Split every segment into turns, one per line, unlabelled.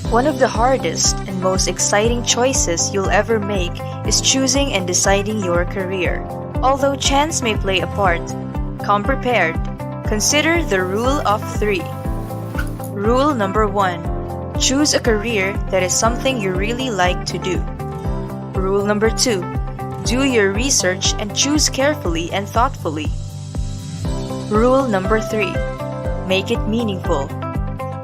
One of the hardest and most exciting choices you'll ever make is choosing and deciding your career. Although chance may play a part, come prepared. Consider the rule of three. Rule number 1. Choose a career that is something you really like to do. Rule number 2. Do your research and choose carefully and thoughtfully. Rule number 3. Make it meaningful.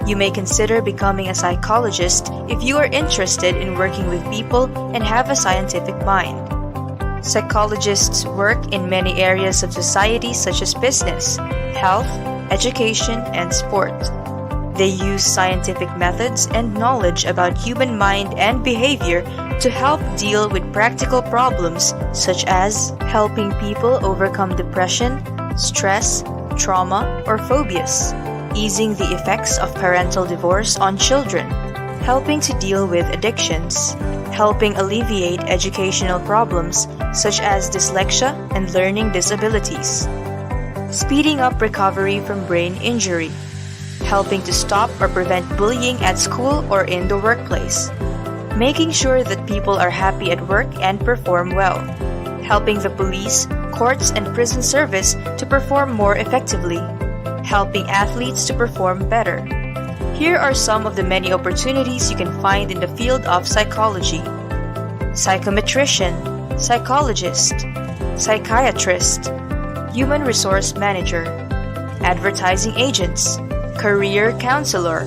You may consider becoming a psychologist if you are interested in working with people and have a scientific mind. Psychologists work in many areas of society such as business, health, education, and sport. They use scientific methods and knowledge about human mind and behavior to help deal with practical problems such as helping people overcome depression, stress, trauma, or phobias, easing the effects of parental divorce on children, helping to deal with addictions, helping alleviate educational problems such as dyslexia and learning disabilities, speeding up recovery from brain injury, helping to stop or prevent bullying at school or in the workplace, making sure that people are happy at work and perform well, helping the police, courts, and prison service to perform more effectively, helping athletes to perform better. Here are some of the many opportunities you can find in the field of psychology: psychometrician, psychologist, psychiatrist, human resource manager, advertising agents, career counselor,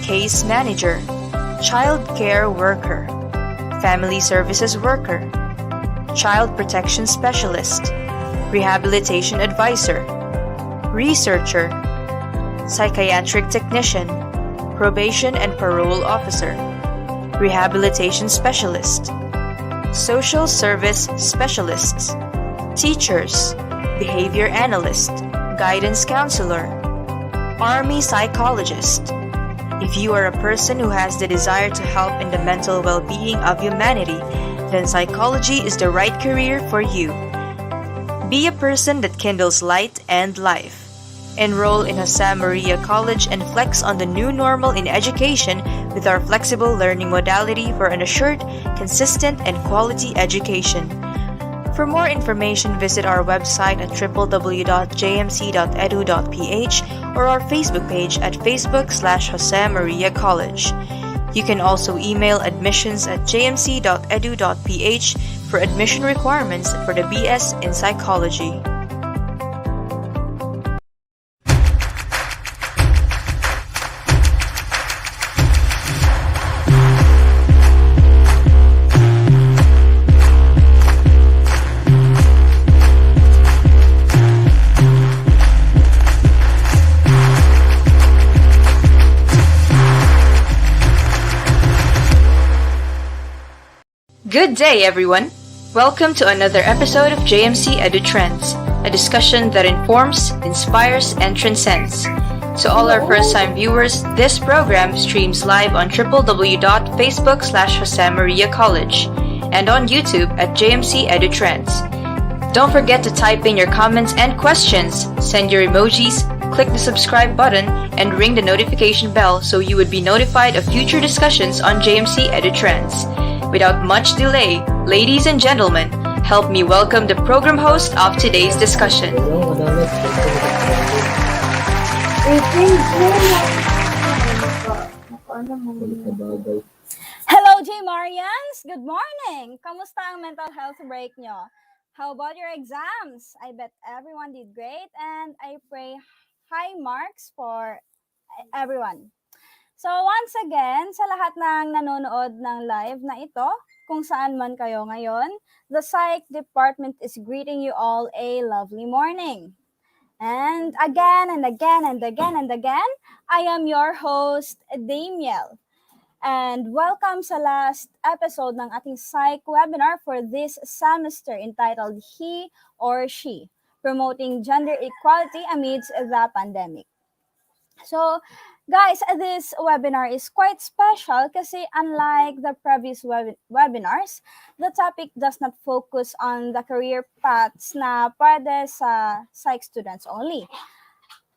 case manager, child care worker, family services worker, child protection specialist, rehabilitation advisor, researcher, psychiatric technician, probation and parole officer, rehabilitation specialist, social service specialists, teachers, behavior analyst, guidance counselor, army psychologist. If you are a person who has the desire to help in the mental well-being of humanity, then psychology is the right career for you. Be a person that kindles light and life. Enroll in Jose Maria College and flex on the new normal in education with our flexible learning modality for an assured, consistent, and quality education. For more information, visit our website at www.jmc.edu.ph or our Facebook page at facebook.com/Jose Maria College. You can also email admissions@jmc.edu.ph for admission requirements for the BS in Psychology. Good day, everyone! Welcome to another episode of JMC EduTrends, a discussion that informs, inspires, and transcends. To all our first-time viewers, this program streams live on www.facebook.com/Jose Maria College and on YouTube at JMC EduTrends. Don't forget to type in your comments and questions, send your emojis, click the subscribe button, and ring the notification bell so you would be notified of future discussions on JMC EduTrends. Without much delay, ladies and gentlemen, help me welcome the program host of today's discussion.
Hello, J. Marians! Good morning! Kamusta ang mental health break nyo? How about your exams? I bet everyone did great and I pray high marks for everyone. So once again, sa lahat ng nanonood ng live na ito, kung saan man kayo ngayon, the Psych Department is greeting you all a lovely morning. And again and again and again and again, I am your host, Damiel. And welcome sa last episode ng ating Psych webinar for this semester entitled He or She, Promoting Gender Equality Amidst the Pandemic. So, guys, this webinar is quite special kasi unlike the previous webinars, the topic does not focus on the career paths na pwede sa psych students only.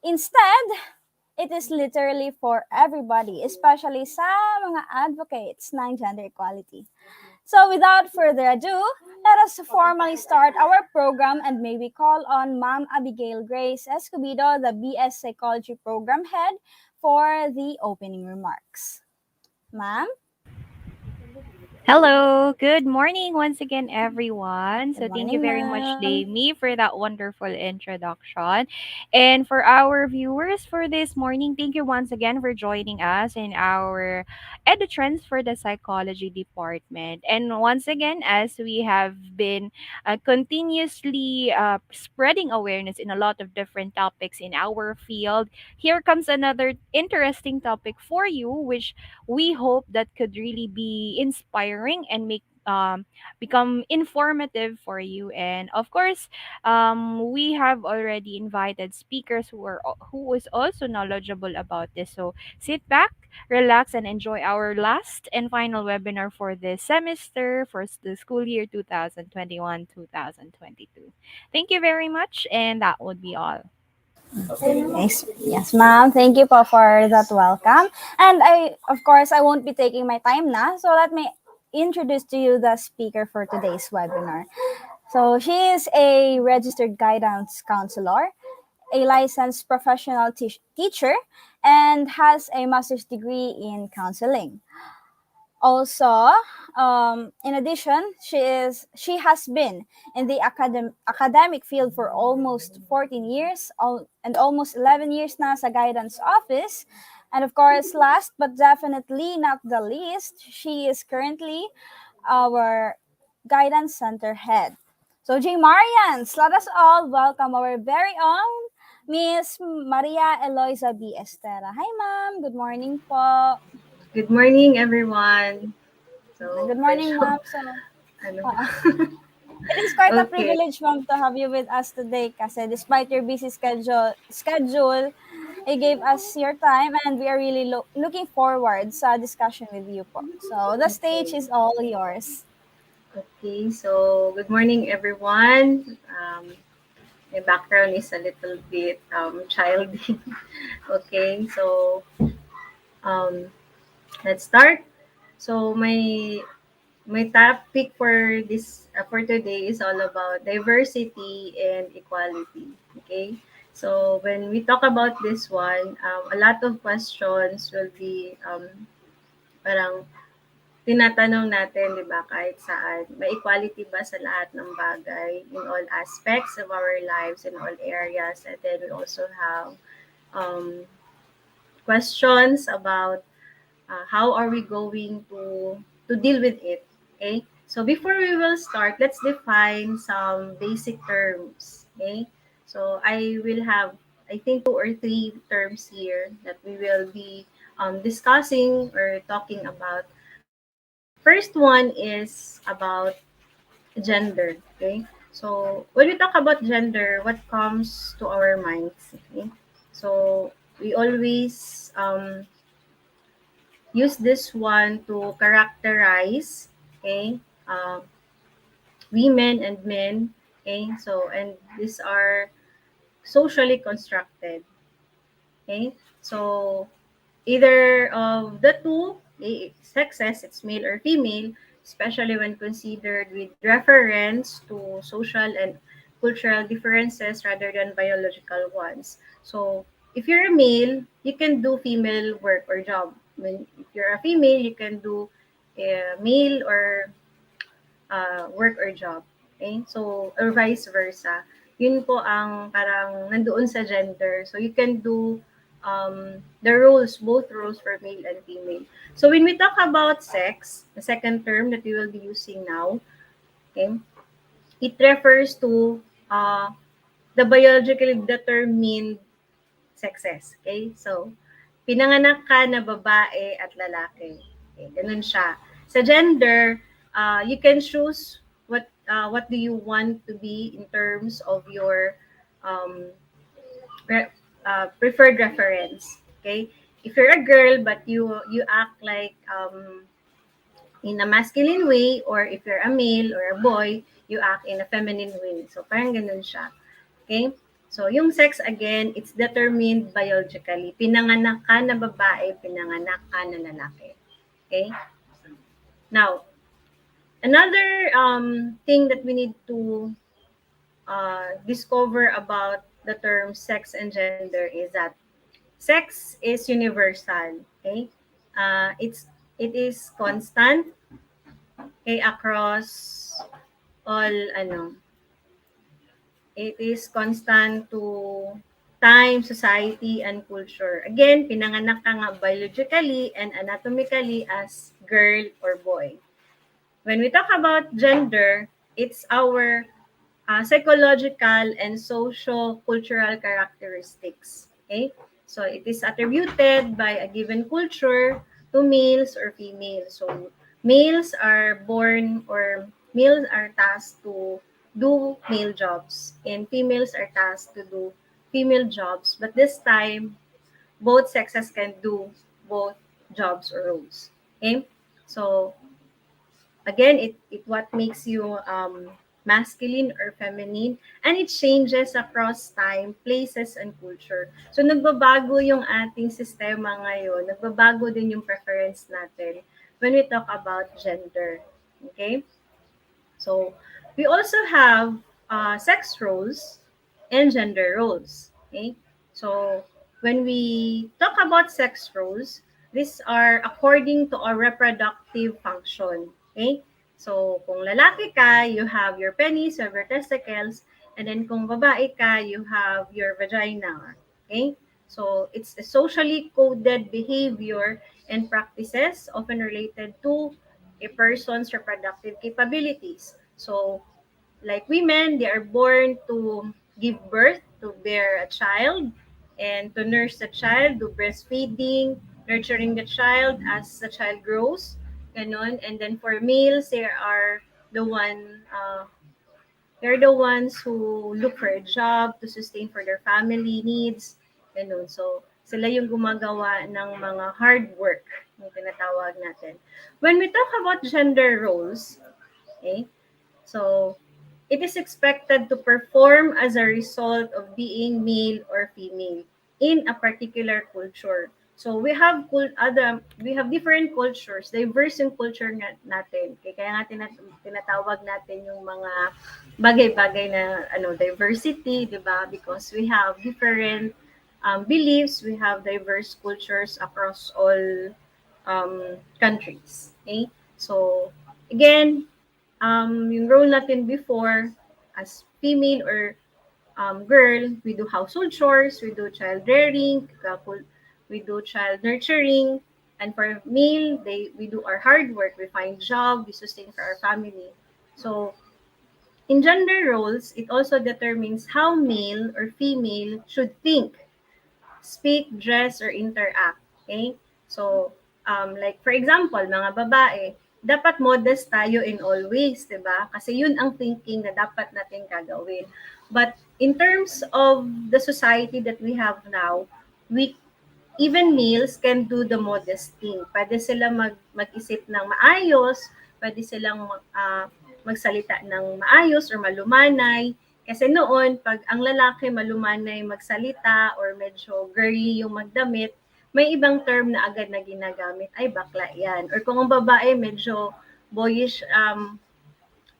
Instead, It is literally for everybody, especially sa mga advocates ng gender equality. So without further ado, let us formally start our program and maybe call on Ma'am Abigail Grace Escobedo, the BS Psychology Program Head, for the opening remarks. Ma'am?
Hello, good morning once again, everyone.
Good
So, thank you
morning,
very much,
ma'am.
Damie, for that wonderful introduction. And for our viewers for this morning, thank you once again for joining us in our EduTrends for the Psychology Department. And once again, as we have been continuously spreading awareness in a lot of different topics in our field, here comes another interesting topic for you, which we hope that could really be inspiring and make become informative for you. And of course, we have already invited speakers who is also knowledgeable about this. So sit back, relax, and enjoy our last and final webinar for this semester for the school year 2021-2022. Thank you very much, and that would be all.
Yes, yes, ma'am. Thank you po for that welcome. And of course, I won't be taking my time na. So let me introduce to you the speaker for today's webinar. So she is a registered guidance counselor, a licensed professional teacher, and has a master's degree in counseling. Also, in addition, she has been in the academic field for almost 14 years and almost 11 years na sa guidance office. And of course, last but definitely not the least, she is currently our guidance center head. So, J. Marians, let us all welcome our very own Miss Maria Eloisa B. Estera. Hi, ma'am. Good morning po.
Good morning, everyone. So,
Good morning,
medyo,
ma'am. So,
ano
uh,
ba?
it is quite a
Okay,
privilege, ma'am, to have you with us today kasi despite your busy schedule, you gave us your time and we are really looking forward sa discussion with you po. So, the stage
okay.
is all yours.
Okay, so good morning, everyone. My background is a little bit childish. Okay, so um, let's start. So, my topic for for today is all about diversity and equality. Okay, so when we talk about this one, a lot of questions will be parang tinatanong natin, 'di ba, kahit saan, may equality ba sa lahat ng bagay in all aspects of our lives, in all areas. And then we also have um, questions about how are we going to deal with it. Okay, so before we will start, let's define some basic terms. Okay, so I will have, I think, two or three terms here that we will be discussing or talking about. First one is about gender. Okay, so when we talk about gender, what comes to our minds? Okay, so we always use this one to characterize, okay, uh, women and men. Okay, so and these are socially constructed. Okay, so either of the two sexes, it's male or female, especially when considered with reference to social and cultural differences rather than biological ones. So, if you're a male, you can do female work or job. When if you're a female, you can do male or work or job. Okay? So, or vice versa. Yun po ang parang nandoon sa gender. So, you can do the roles, both roles for male and female. So, when we talk about sex, the second term that we will be using now, okay, it refers to the biologically determined sexes. Okay? So, pinanganak ka na babae at lalaki. Okay, ganun siya. Sa gender, you can choose what do you want to be in terms of your um, preferred reference. Okay? If you're a girl but you act like in a masculine way, or if you're a male or a boy, you act in a feminine way. So, parang ganun siya. Okay? So, yung sex again, it's determined biologically. Pinanganak ka na babae, pinanganak ka na lalaki. Okay? Now, another thing that we need to discover about the term sex and gender is that sex is universal. Okay? It is constant, okay, across all it is constant to time, society, and culture. Again, pinanganak ka nga biologically and anatomically as girl or boy. When we talk about gender, it's our psychological and social-cultural characteristics. Okay? So it is attributed by a given culture to males or females. So males are born or males are tasked to do male jobs and females are tasked to do female jobs. But this time, both sexes can do both jobs or roles. Okay? So again, it what makes you masculine or feminine, and it changes across time, places, and culture. So nagbabago yung ating sistema ngayon, nagbabago din yung preference natin when we talk about gender. Okay? So we also have sex roles and gender roles. Okay? So when we talk about sex roles, these are according to our reproductive function. Okay? So kung lalaki ka, you have your penis, you have your testicles, and then kung babae ka, you have your vagina. Okay? So it's a socially coded behavior and practices often related to a person's reproductive capabilities. So, like women, they are born to give birth, to bear a child, and to nurse the child, do breastfeeding, nurturing the child as the child grows, ganon. And then for males, the one they're the ones who look for a job to sustain for their family needs, ganon. So, sila yung gumagawa ng mga hard work, yung tinatawag natin. When we talk about gender roles, okay, so it is expected to perform as a result of being male or female in a particular culture. So we have different cultures, diverse yung culture natin. Kaya nga tinatawag natin yung mga bagay-bagay na diversity, 'di ba? Because we have different beliefs, we have diverse cultures across all countries. Okay? So again, yung role natin before as female or girl, we do household chores, we do child rearing, we do child nurturing, and for male, we do our hard work, we find job, we sustain for our family. So in gender roles, it also determines how male or female should think, speak, dress, or interact. Okay? So, like for example, mga babae, dapat modest tayo in all ways, di ba? Kasi yun ang thinking na dapat natin gagawin. But in terms of the society that we have now, we even males can do the modest thing. Pwede sila mag-isip ng maayos, pwede silang magsalita ng maayos or malumanay. Kasi noon, pag ang lalaki malumanay magsalita or medyo girly yung magdamit, may ibang term na agad na ginagamit, ay bakla yan. Or kung ang babae medyo boyish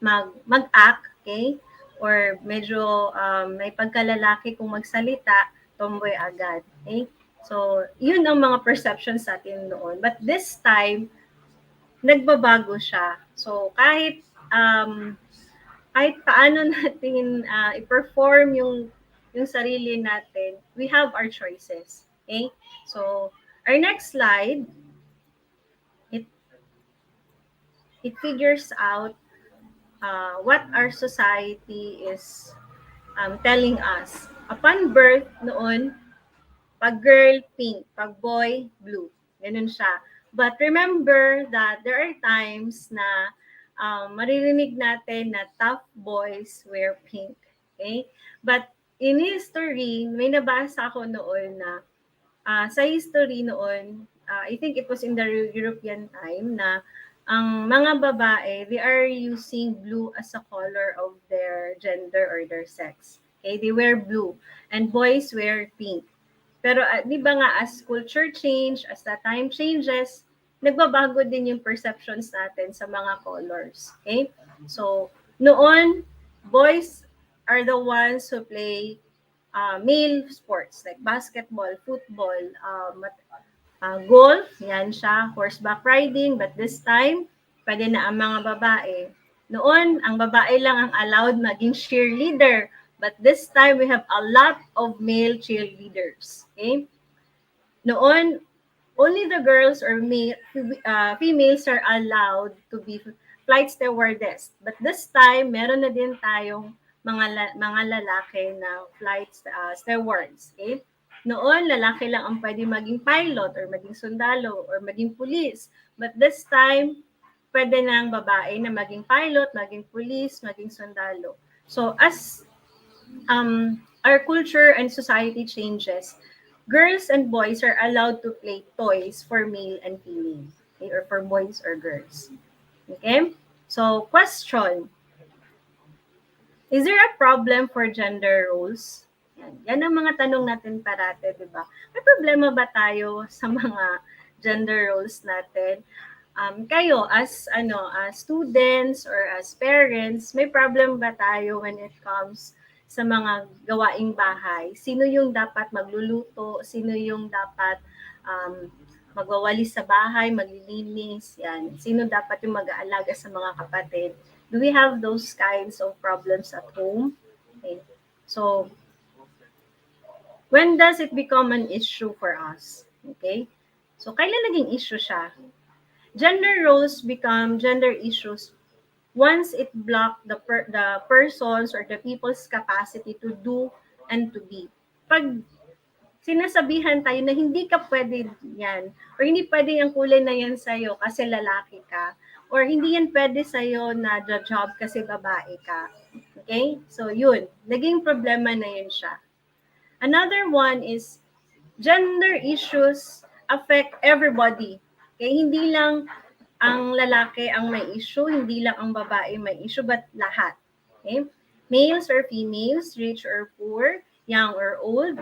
mag-act, okay? Or medyo may pagkalalaki kung magsalita, tomboy agad, okay? So, yun ang mga perceptions natin noon. But this time, nagbabago siya. So, kahit paano natin i-perform yung sarili natin, we have our choices. Okay? So, our next slide, it figures out what our society is telling us. Upon birth noon, pag girl, pink. Pag boy, blue. Ganun siya. But remember that there are times na maririnig natin na tough boys wear pink. Okay? But in history, may nabasa ako noon na sa history noon, I think it was in the European time na ang mga babae, they are using blue as a color of their gender or their sex. Okay, they wear blue. And boys wear pink. Pero di ba nga, as culture change, as the time changes, nagbabago din yung perceptions natin sa mga colors. Okay? So, noon, boys are the ones who play male sports like basketball, football, golf, yan siya, horseback riding, but this time, pwede na ang mga babae. Noon, ang babae lang ang allowed maging cheerleader, but this time we have a lot of male cheerleaders. Okay? Noon, only the girls or females are allowed to be flight stewardess. But this time, meron na din tayong mga lalaki na flight stewards. Okay? Noon, lalaki lang ang pwede maging pilot or maging sundalo or maging police. But this time, pwede na ang babae na maging pilot, maging police, maging sundalo. So as our culture and society changes, girls and boys are allowed to play toys for male and female, okay? Or for boys or girls. Okay? So, question. Is there a problem for gender roles? Yan ang mga tanong natin parate, di ba? May problema ba tayo sa mga gender roles natin? Kayo as students or as parents, may problem ba tayo when it comes sa mga gawaing bahay? Sino yung dapat magluluto? Sino yung dapat magwawalis sa bahay, maglilinis? Yan. Sino dapat yung mag-aalaga sa mga kapatid? Do we have those kinds of problems at home? Okay. So, when does it become an issue for us? Okay? So, kailan naging issue siya? Gender roles become gender issues once it blocks the person's or the people's capacity to do and to be. Pag sinasabihan tayo na hindi ka pwede yan, or hindi pwede yung kulay na yan sa'yo kasi lalaki ka, or hindi yan pwede sa'yo na job kasi babae ka. Okay? So, yun. Naging problema na yun siya. Another one is gender issues affect everybody. Okay? Hindi lang ang lalaki ang may issue, hindi lang ang babae may issue, but lahat. Okay? Males or females, rich or poor, young or old,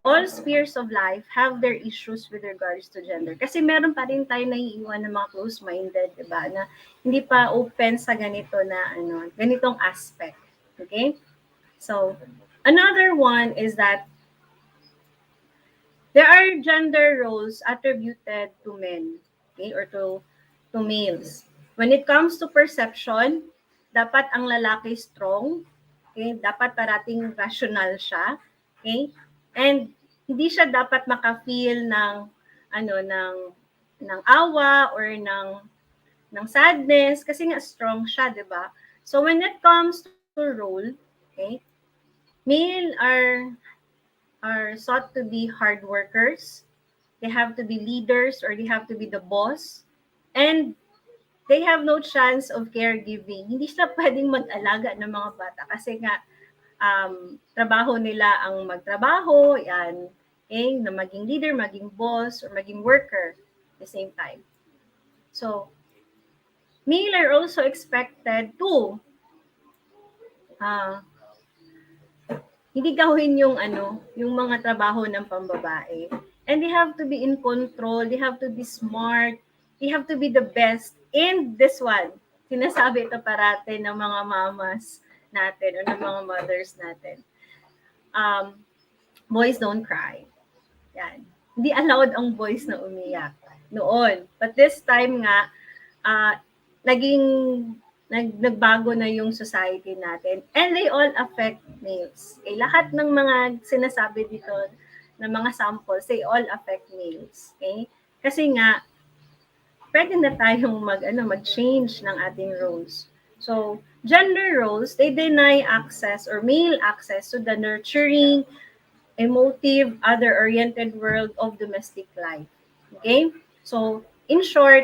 all spheres of life have their issues with regards to gender. Kasi meron pa rin tayo naiiwan ng mga close-minded, diba? Na hindi pa open sa ganito na ganitong aspect. Okay? So, another one is that there are gender roles attributed to men, okay, or to males. When it comes to perception, dapat ang lalaki strong, okay? Dapat parating rational siya, okay? And hindi siya dapat maka-feel ng ng awa or ng sadness kasi nga strong siya, 'di ba? So when it comes to role, okay? Male are sought to be hard workers. They have to be leaders or they have to be the boss. And they have no chance of caregiving. Hindi sila pwedeng mag-alaga ng mga bata kasi nga trabaho nila ang magtrabaho, yan, okay, na maging leader, maging boss, or maging worker at the same time. So, male are also expected to hindi gawin yung mga trabaho ng pambabae. And they have to be in control, they have to be smart, they have to be the best. And this one, sinasabi ito parate ng mga mamas natin o ng mga mothers natin. Boys don't cry. Yan. Hindi allowed ang boys na umiyak noon. But this time nga, nagbago na yung society natin. And they all affect males. Okay? Lahat ng mga sinasabi dito na mga samples, they all affect males. Okay? Kasi nga, pwede na tayong mag-change ng ating roles. So, gender roles, they deny access or male access to the nurturing, emotive, other-oriented world of domestic life. Okay? So, in short,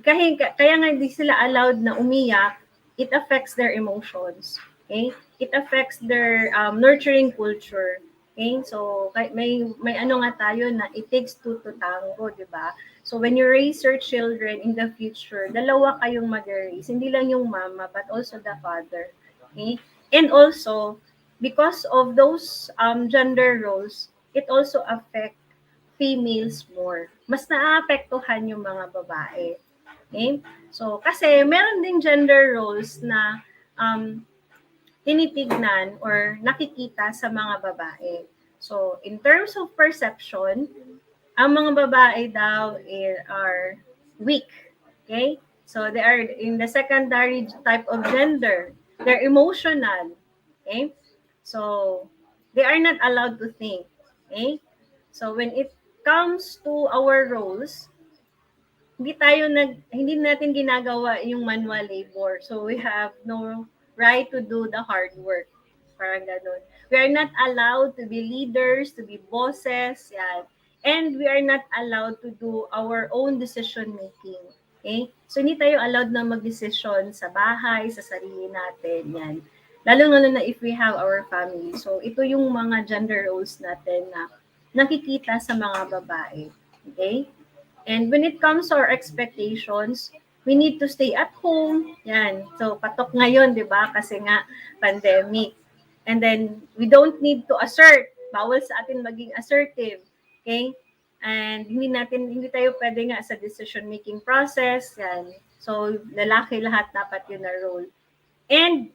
kaya nga hindi sila allowed na umiyak, it affects their emotions. Okay? It affects their nurturing culture. Okay? So, may nga tayo na it takes two to tango, di ba? So, when you raise your children in the future, dalawa kayong mag-raise. Hindi lang yung mama, but also the father. Okay? And also, because of those gender roles, it also affect females more. Mas naaapektuhan yung mga babae. Okay? So, kasi meron ding gender roles na um, tinitignan or nakikita sa mga babae. So, in terms of perception, ang mga babae daw are weak. Okay? So, they are in the secondary type of gender. They're emotional. Okay? So, they are not allowed to think. Okay? So, when it comes to our roles, hindi natin ginagawa yung manual labor. So we have no right to do the hard work. Parang ganun. We are not allowed to be leaders, to be bosses, yan. And we are not allowed to do our own decision making. Okay? So hindi tayo allowed na magdesisyon sa bahay, sa sarili natin, yan. Lalo na if we have our family. So ito yung mga gender roles natin na nakikita sa mga babae. Okay? And when it comes to our expectations, we need to stay at home. Yan. So, patok ngayon, di ba? Kasi nga, pandemic. And then, we don't need to assert. Bawal sa atin maging assertive. Okay? And hindi tayo pwede nga sa decision-making process. Yan. So, lalaki lahat dapat yun na role. And,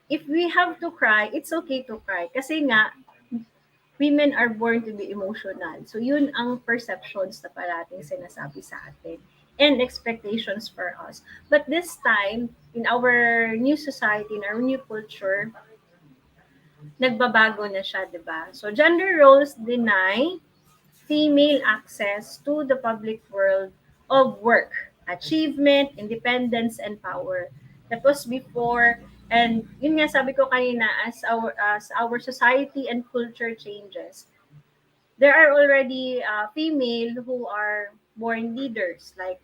if we have to cry, it's okay to cry. Kasi nga, women are born to be emotional. So yun ang perceptions na parating sinasabi sa atin and expectations for us. But this time, in our new society, in our new culture, nagbabago na siya, di ba? So gender roles deny female access to the public world of work, achievement, independence, and power. That was before, and yun nga sabi ko kanina, as our society and culture changes, there are already female who are born leaders like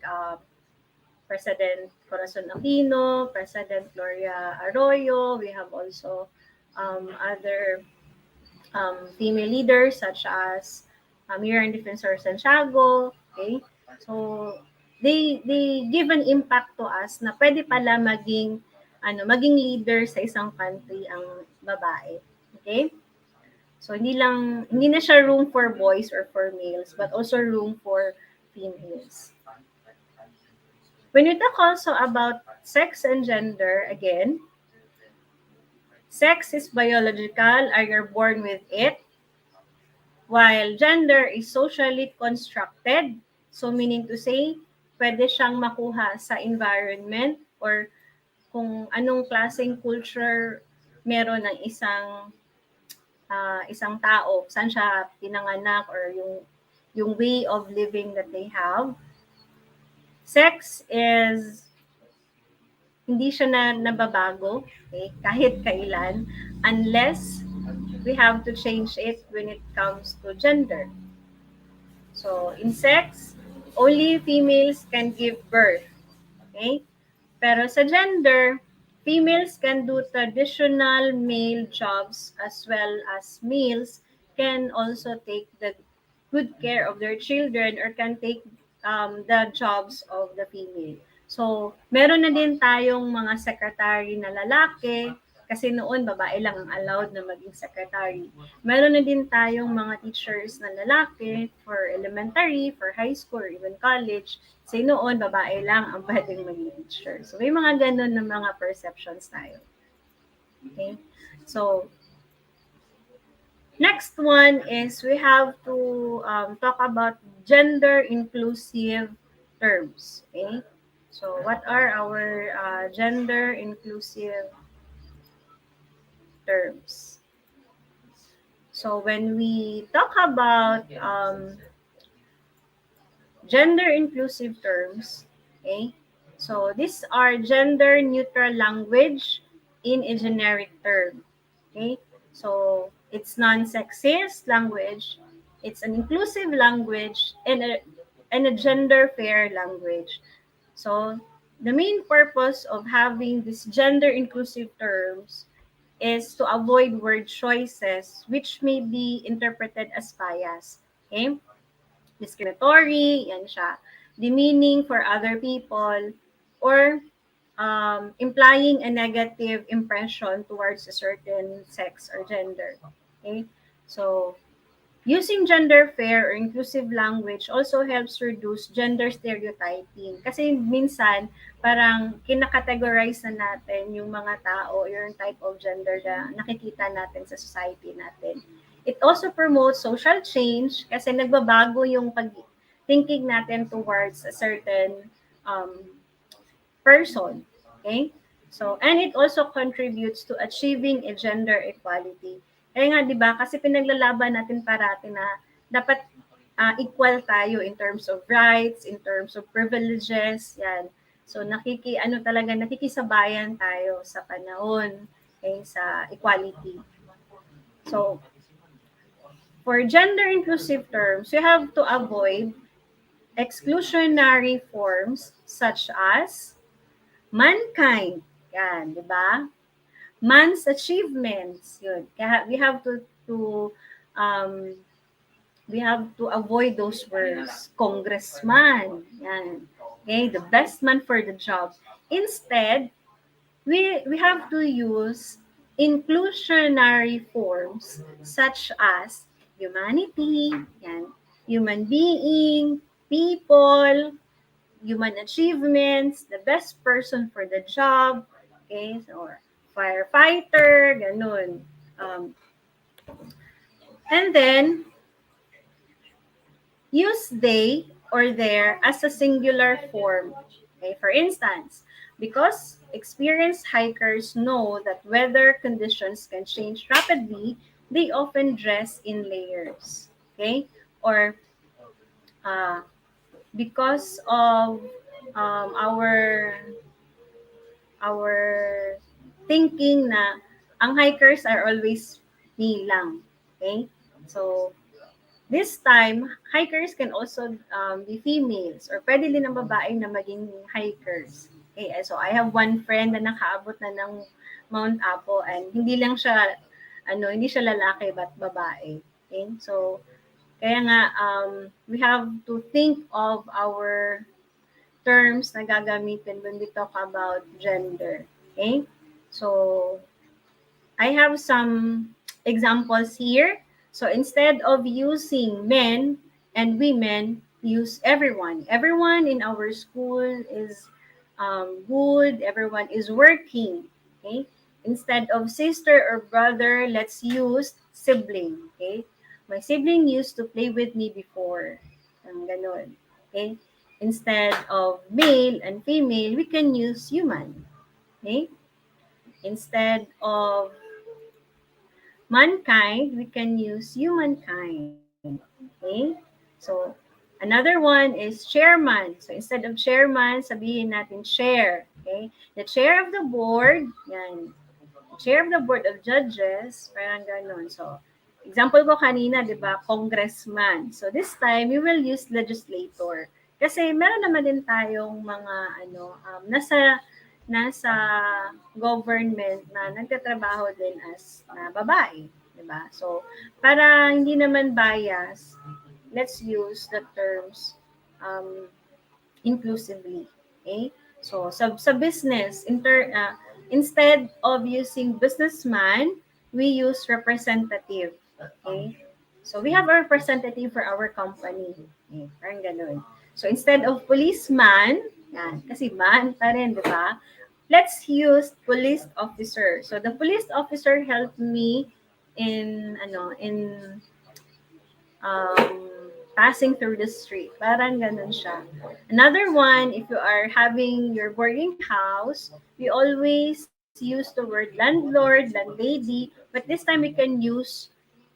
President Corazon Aquino, President Gloria Arroyo. We have also other female leaders such as Miriam Defensor Santiago. Okay, so they give an impact to us na pwede pala maging leader sa isang country ang babae. Okay? So hindi na siya room for boys or for males, but also room for females. When we talk also about sex and gender, again, sex is biological, or you're born with it, while gender is socially constructed. So meaning to say, pwede siyang makuha sa environment or kung anong klaseng culture meron ng isang tao, saan siya pinanganak or yung way of living that they have. Sex is hindi siya nababago, okay, kahit kailan, unless we have to change it when it comes to gender. So, in sex, only females can give birth. Okay? Pero sa gender, females can do traditional male jobs as well as males can also take the good care of their children or can take the jobs of the female. So, meron na din tayong mga secretary na lalaki kasi noon babae lang ang allowed na maging secretary. Meron na din tayong mga teachers na lalaki for elementary, for high school, or even college. Kasi noon babae lang ang pwedeng maging teacher. So, may mga ganun na mga perceptions tayo. Okay? So, next one is we have to talk about gender inclusive terms. Okay? So, what are our gender inclusive terms? So, when we talk about gender inclusive terms, okay? So, these are gender neutral language in a generic term. Okay? So, it's non-sexist language, it's an inclusive language, and a gender fair language. So, the main purpose of having these gender inclusive terms is to avoid word choices which may be interpreted as bias. Okay? Discriminatory, yan siya. Demeaning for other people, or implying a negative impression towards a certain sex or gender. Okay? So, using gender fair or inclusive language also helps reduce gender stereotyping. Kasi minsan, parang kinakategorize na natin yung mga tao, yung type of gender na nakikita natin sa society natin. It also promotes social change kasi nagbabago yung thinking natin towards a certain um, person. Okay? So, and it also contributes to achieving a gender equality. Kaya nga, di ba, kasi pinaglalaban natin parati na dapat equal tayo in terms of rights, in terms of privileges, yan. So, nakikisabayan tayo sa panahon, okay, sa equality. So, for gender inclusive terms, you have to avoid exclusionary forms such as mankind. Yan, di ba? Man's achievements. Yun. Kaya um, we have to avoid those words. Congressman. Yan. Okay, the best man for the job. Instead, we have to use inclusionary forms such as humanity, yan, human being, people, human achievements, the best person for the job, okay, or firefighter, ganun. And then, use they or their as a singular form. Okay, for instance, because experienced hikers know that weather conditions can change rapidly, they often dress in layers. Okay, or uh, because of our thinking na ang hikers are always me lang. Okay? So, this time, hikers can also be females or pwede din ang babae na maging hikers. Okay, so I have one friend na nakaabot na ng Mount Apo and hindi siya lalaki but babae. Okay? So, kaya nga, we have to think of our terms na gagamitin when we talk about gender. Okay? So, I have some examples here. So, instead of using men and women, use everyone. Everyone in our school is good. Everyone is working. Okay? Instead of sister or brother, let's use sibling. Okay? My sibling used to play with me before. Ganon. Okay? Instead of male and female, we can use human. Okay? Instead of mankind, we can use humankind. Okay? So, another one is chairman. So, instead of chairman, sabihin natin chair. Okay? The chair of the board, yan. The chair of the board of judges, parang ganun. So, example ko kanina, di ba, congressman. So, this time, we will use legislator. Kasi meron naman din tayong mga nasa government na nagtatrabaho din as na babae, 'di ba? So, para hindi naman bias, let's use the terms inclusively. Okay? So, sa business, instead of using businessman, we use representative. Okay? So, we have a representative for our company. Okay? Parang ganun. So, instead of policeman, yan, kasi man pa rin, di ba? Let's use police officer. So, the police officer helped me in passing through the street. Parang ganun siya. Another one, if you are having your boarding house, we always use the word landlord, landlady, but this time we can use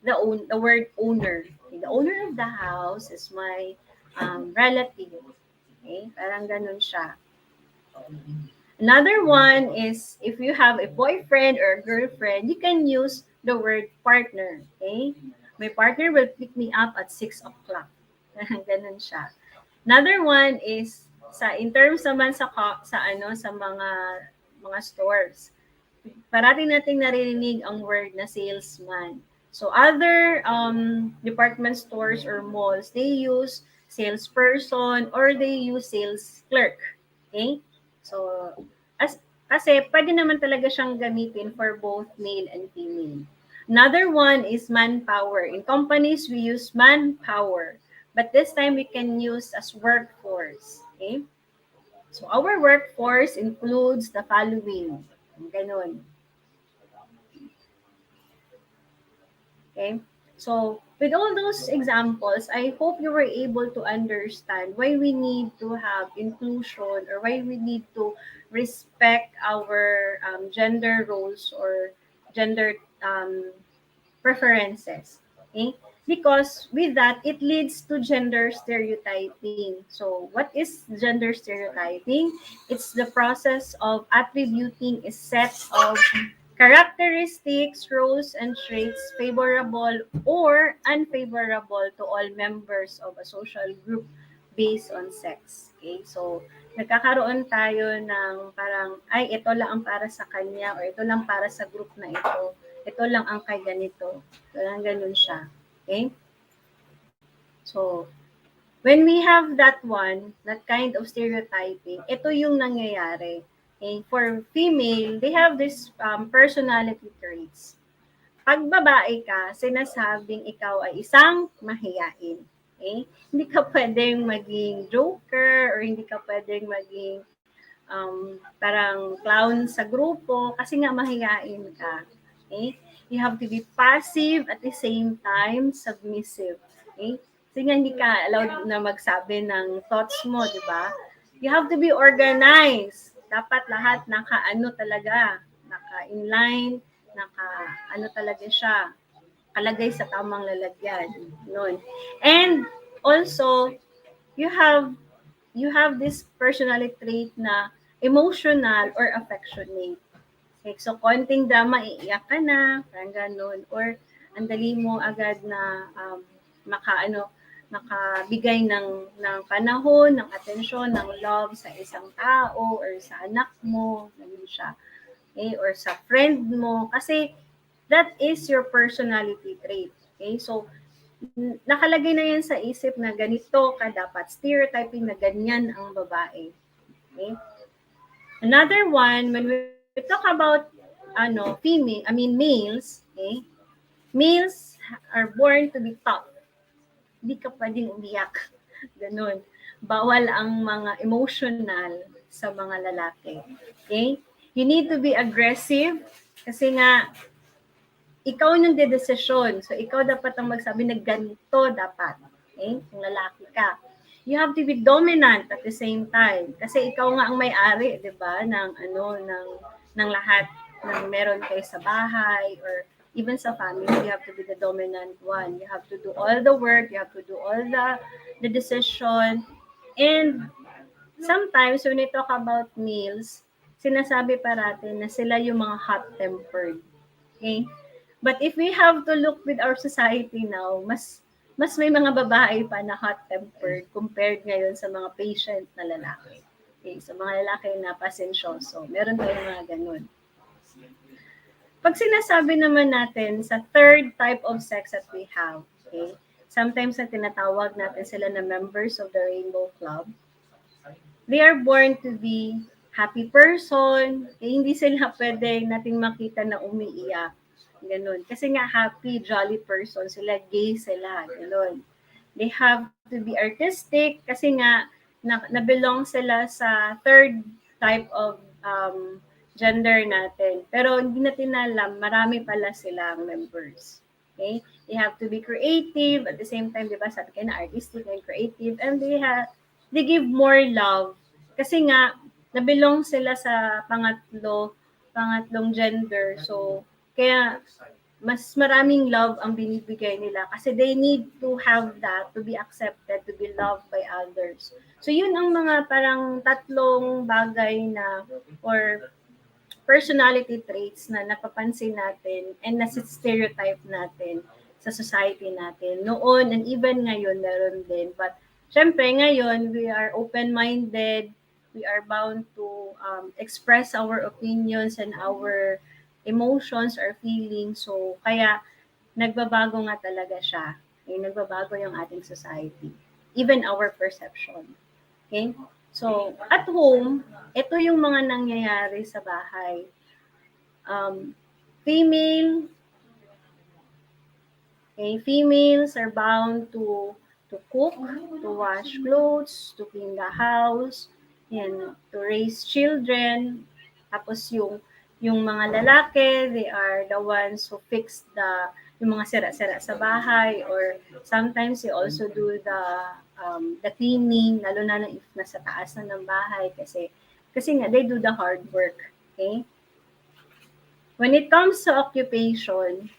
the word owner. Okay, the owner of the house is my relative. Okay? Parang ganun siya. Another one is if you have a boyfriend or a girlfriend, you can use the word partner. Okay? My partner will pick me up at 6 o'clock. Ganun siya. Another one is in terms naman sa mga stores. Parating nating naririnig ang word na salesman. So other department stores or malls, they use salesperson or they use sales clerk. Okay? So As, kasi pwede naman talaga siyang gamitin for both male and female. Another one is manpower. In companies, we use manpower. But this time, we can use as workforce. Okay? So, our workforce includes the following. Ganon. Okay? So, with all those examples, I hope you were able to understand why we need to have inclusion or why we need to respect our gender roles or gender preferences. Okay? Because with that, it leads to gender stereotyping. So, what is gender stereotyping? It's the process of attributing a set of characteristics, roles, and traits favorable or unfavorable to all members of a social group based on sex. Okay? So, nagkakaroon tayo ng parang, ay, ito lang ang para sa kanya or ito lang para sa group na ito. Ito lang ang kay ganito. Ito lang ganun siya. Okay? So, when we have that one, that kind of stereotyping, ito yung nangyayari. Okay? For female, they have this personality traits. Pag babae ka, sinasabing ikaw ay isang mahiyain. Okay? Hindi ka pwedeng maging joker or hindi ka pwedeng maging parang clown sa grupo kasi nga mahiyain ka. Okay? You have to be passive at the same time submissive. Okay? Kasi nga hindi ka allowed na magsabi ng thoughts mo, di ba? You have to be organized. Dapat lahat naka-ano talaga, naka-inline, naka-ano talaga siya, kalagay sa tamang lalagyan. Noon. And also, you have this personality trait na emotional or affectionate. Okay, so, konting drama, iiyak ka na, parang ganun. Or, ang dali mo agad na makabigay ng panahon, ng atensyon, ng love sa isang tao or sa anak mo, ganun siya. Okay? Or sa friend mo. Kasi, that is your personality trait. Okay? So, nakalagay na yan sa isip na ganito ka dapat. Stereotyping na ganyan ang babae. Okay? Another one, when we talk about males, okay? Males are born to be tough. Hindi ka pwedeng umiyak. Ganun. Bawal ang mga emotional sa mga lalaki. Okay? You need to be aggressive kasi nga ikaw yung dedesisyon. So, ikaw dapat ang magsabi na ganito dapat. Okay? Kung lalaki ka. You have to be dominant at the same time. Kasi ikaw nga ang may-ari, di ba, ng lahat ng meron kayo sa bahay or even sa family, you have to be the dominant one. You have to do all the work. You have to do all the decision. And sometimes, when we talk about males, sinasabi parating na sila yung mga hot-tempered. Okay? But if we have to look with our society now, mas may mga babae pa na hot-tempered compared ngayon sa mga patient na lalaki. Okay, sa mga lalaki na pasensyoso. Meron tayong mga ganun. Pag sinasabi naman natin sa third type of sex that we have, okay, sometimes na tinatawag natin sila na members of the Rainbow Club, they are born to be happy person. Hindi sila pwede nating makita na umiiyak. Ganun. Kasi nga happy, jolly person. Sila gay sila. Ganun. They have to be artistic kasi nga na-belong sila sa third type of gender natin. Pero hindi natin alam, marami pala silang members. Okay? They have to be creative at the same time, di ba, sabi kayo na artistic and creative, and they give more love. Kasi nga, na-belong sila sa pangatlong gender. So, kaya mas maraming love ang binibigay nila kasi they need to have that to be accepted, to be loved by others. So, yun ang mga parang tatlong bagay na or personality traits na napapansin natin and nasi-stereotype natin sa society natin. Noon and even ngayon, meron din. But, syempre, ngayon, we are open-minded. We are bound to express our opinions and our emotions or feelings. So, kaya, nagbabago nga talaga siya. Okay? Nagbabago yung ating society. Even our perception. Okay? So, at home, ito yung mga nangyayari sa bahay. Um, female, okay, females are bound to cook, to wash clothes, to clean the house, and to raise children. Tapos yung mga lalaki, they are the ones who fix yung mga sira-sira sa bahay, or sometimes they also do the cleaning, lalo na if nasa taas na ng bahay, kasi nga they do the hard work. Okay? When it comes to occupation,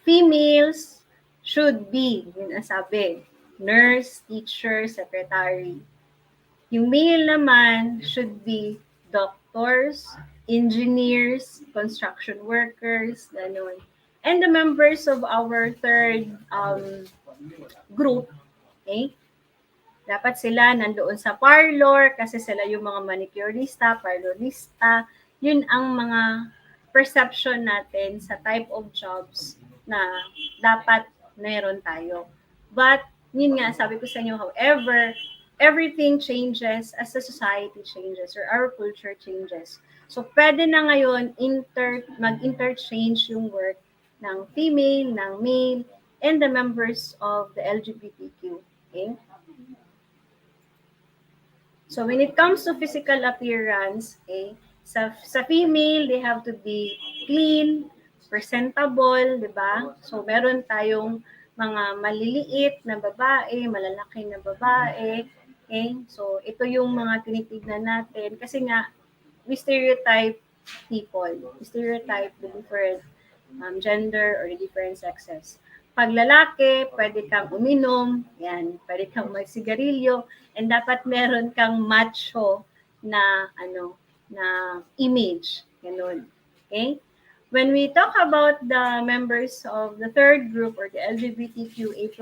females should be, yun ang sabi, nurse, teacher, secretary. Yung male naman should be doctors, engineers, construction workers, ganun. And the members of our third group, okay, dapat sila nandoon sa parlor kasi sila yung mga manicurista, parlorista. Yun ang mga perception natin sa type of jobs na dapat meron tayo. But, yun nga, sabi ko sa inyo, however, everything changes as the society changes or our culture changes. So, pwede na ngayon mag-interchange yung work ng female, ng male, and the members of the LGBTQ. Okay? So when it comes to physical appearance, okay, sa female, they have to be clean, presentable, di ba? So meron tayong mga maliliit na babae, malalaki na babae, okay? So ito yung mga tinitignan natin kasi nga we stereotype people. We stereotype the different gender or the different sexes. Pag lalaki, pwede kang uminom, yan, pwede kang magsigarilyo, and dapat meron kang macho na na image, ganun. Okay? When we talk about the members of the third group or the LGBTQA++,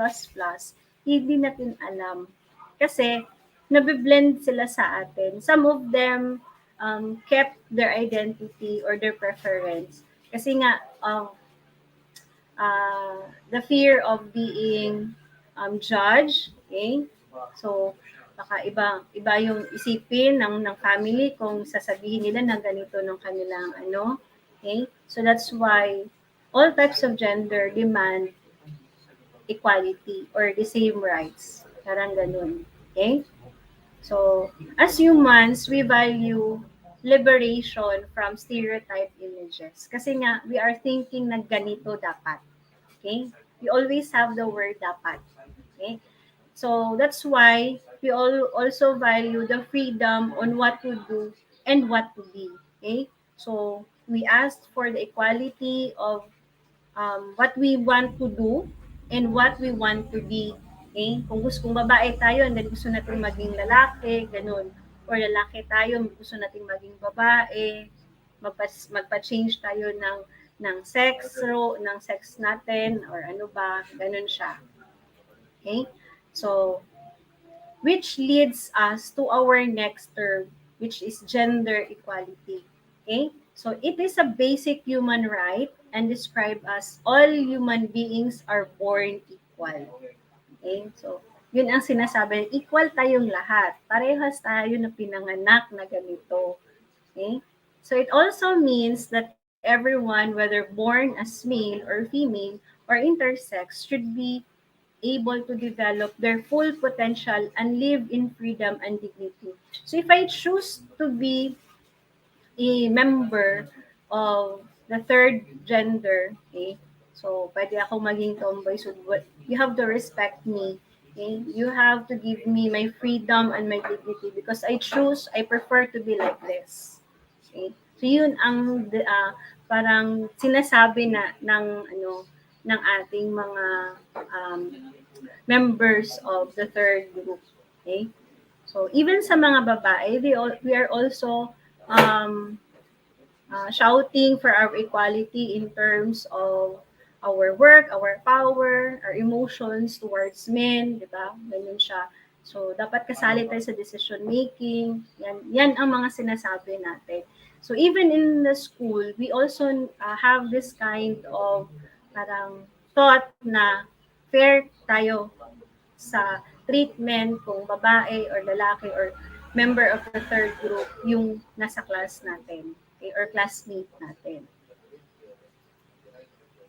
hindi natin alam kasi nabiblend sila sa atin. Some of them kept their identity or their preference kasi nga the fear of being judged, okay? So baka iba yung isipin ng family kung sasabihin nila na ganito ng kanilang okay? So that's why all types of gender demand equality or the same rights. Parang ganun. Okay? So, as humans, we value liberation from stereotype images. Kasi nga, we are thinking na ganito dapat. Okay? We always have the word dapat. Okay? So, that's why we also value the freedom on what to do and what to be. Okay? So, we asked for the equality of what we want to do and what we want to be. Okay? Kung babae tayo and then gusto natin maging lalaki, ganun. Or lalaki tayo, gusto natin maging babae, magpa-change tayo ng sex natin or ano ba, ganun siya. Okay? So, which leads us to our next term, which is gender equality. Okay? So, it is a basic human right and described as all human beings are born equal. Okay? So, yun ang sinasabi, equal tayong lahat. Parehas tayo na pinanganak na ganito. Okay? So, it also means that everyone, whether born as male or female or intersex, should be able to develop their full potential and live in freedom and dignity. So if I choose to be a member of the third gender, okay, so pwede ako maging tomboy, so you have to respect me. Okay? You have to give me my freedom and my dignity because I prefer to be like this. Okay? So yun ang parang sinasabi na ng ating mga um, members of the third group. Okay? So even sa mga babae, we are also shouting for our equality in terms of our work, our power, our emotions towards men, di ba? Ganun siya. So, dapat kasali tayo sa decision making. Yan ang mga sinasabi natin. So, even in the school, we also have this kind of parang thought na fair tayo sa treatment kung babae or lalaki or member of the third group yung nasa class natin, okay, or classmate natin.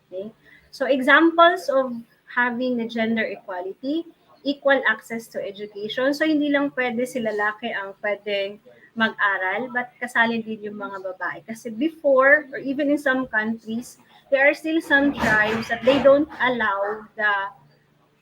Okay? So examples of having the gender equality, equal access to education. So hindi lang pwede si lalaki ang pwedeng mag-aral, but kasali din yung mga babae. Kasi before, or even in some countries, there are still some tribes that they don't allow the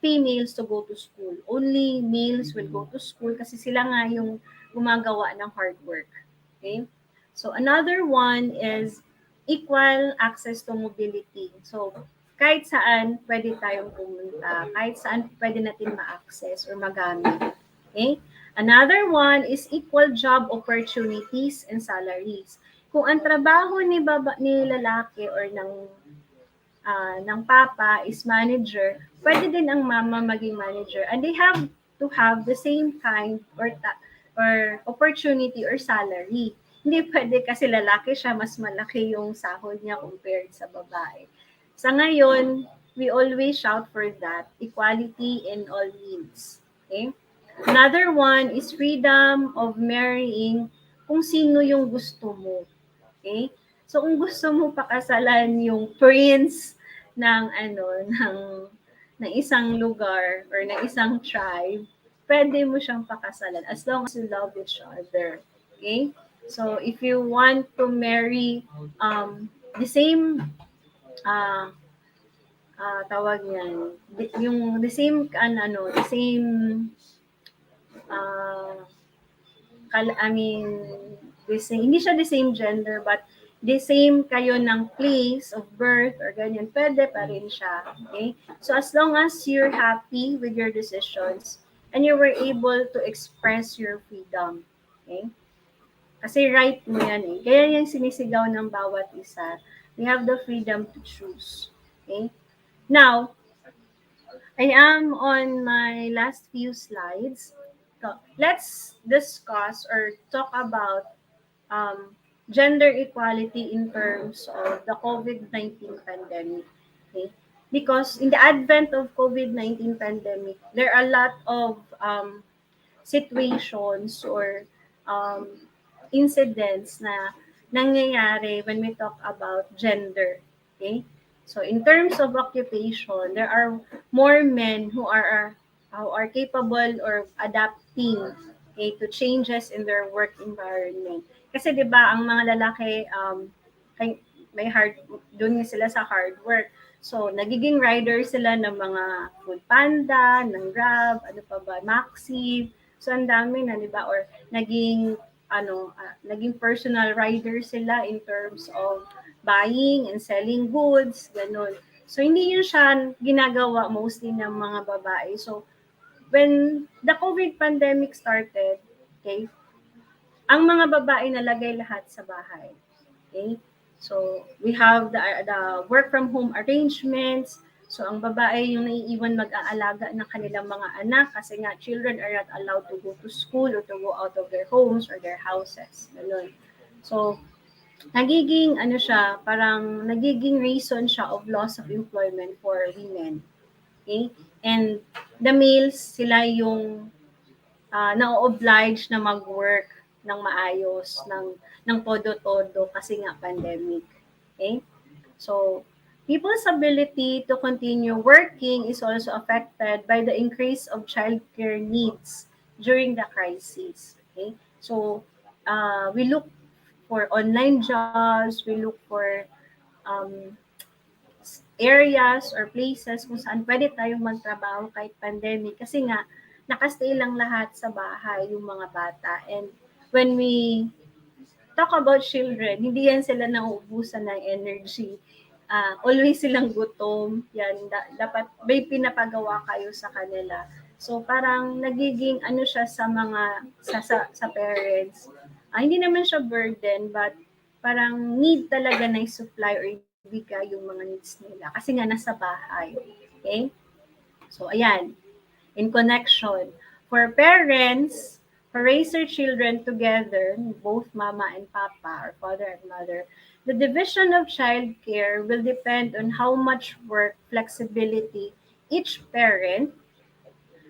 females to go to school. Only males will go to school kasi sila nga yung gumagawa ng hard work. Okay? So another one is equal access to mobility. So kahit saan pwede tayong pumunta, kahit saan pwede natin ma-access or magamit. Okay? Another one is equal job opportunities and salaries. Kung ang trabaho ni lalaki or ng papa is manager, pwede din ang mama maging manager. And they have to have the same kind or opportunity or salary. Hindi pwede kasi lalaki siya, mas malaki yung sahod niya compared sa babae. Sa ngayon, we always shout for that, equality in all means. Okay? Another one is freedom of marrying kung sino yung gusto mo. Okay? So kung gusto mo pakasalan yung prince ng ng isang lugar or ng isang tribe, pwede mo siyang pakasalan as long as you love each other. Okay? So if you want to marry the same uh, tawag niyan, yung the same the same uh, I mean, hindi siya the same gender, but the same kayo ng place of birth or ganyan, pwede pa rin siya. Okay? So as long as you're happy with your decisions and you were able to express your freedom. Okay? Kasi right mo yan eh. Kaya yung sinisigaw ng bawat isa, we have the freedom to choose. Okay? Now, I am on my last few slides. So, let's discuss or talk about gender equality in terms of the COVID-19 pandemic. Okay? Because in the advent of COVID-19 pandemic, there are a lot of situations or um, incidents na nangyayari when we talk about gender. Okay? So in terms of occupation, there are more men who are capable or adapting, okay, to changes in their work environment. Kasi 'di ba ang mga lalaki may hard doon sila sa hard work. So nagiging rider sila ng mga Food Panda, ng Grab, ano pa ba, Maxi. So ang dami na 'di ba, or naging personal rider sila in terms of buying and selling goods, ganun. So hindi yun siya ginagawa mostly ng mga babae. So when the COVID pandemic started, okay, ang mga babae nalagay lahat sa bahay. Okay? So we have the work from home arrangements. So ang babae yung naiiwan mag-aalaga ng kanilang mga anak kasi nga children are not allowed to go to school or to go out of their homes or their houses. Ganun. So nagiging parang nagiging reason siya of loss of employment for women. Okay? And the males, sila yung na-oblige na mag-work ng maayos, ng todo-todo kasi nga pandemic. Okay? So, people's ability to continue working is also affected by the increase of childcare needs during the crisis. Okay? So, we look for online jobs, we look for um, areas or places kung saan pwede tayong magtrabaho kahit pandemic kasi nga nakastay lang lahat sa bahay yung mga bata. And when we talk about children, hindi yan sila nauubusan ng energy. Always silang gutom. Yan, dapat may pinapagawa kayo sa kanila. So parang nagiging siya sa mga sa parents. Hindi naman siya burden, but parang need talaga na i-supply or ibigay yung mga needs nila kasi nga nasa bahay. Okay? So ayan, in connection. For parents, who raise their children together, both mama and papa, or father and mother, the division of childcare will depend on how much work flexibility each parent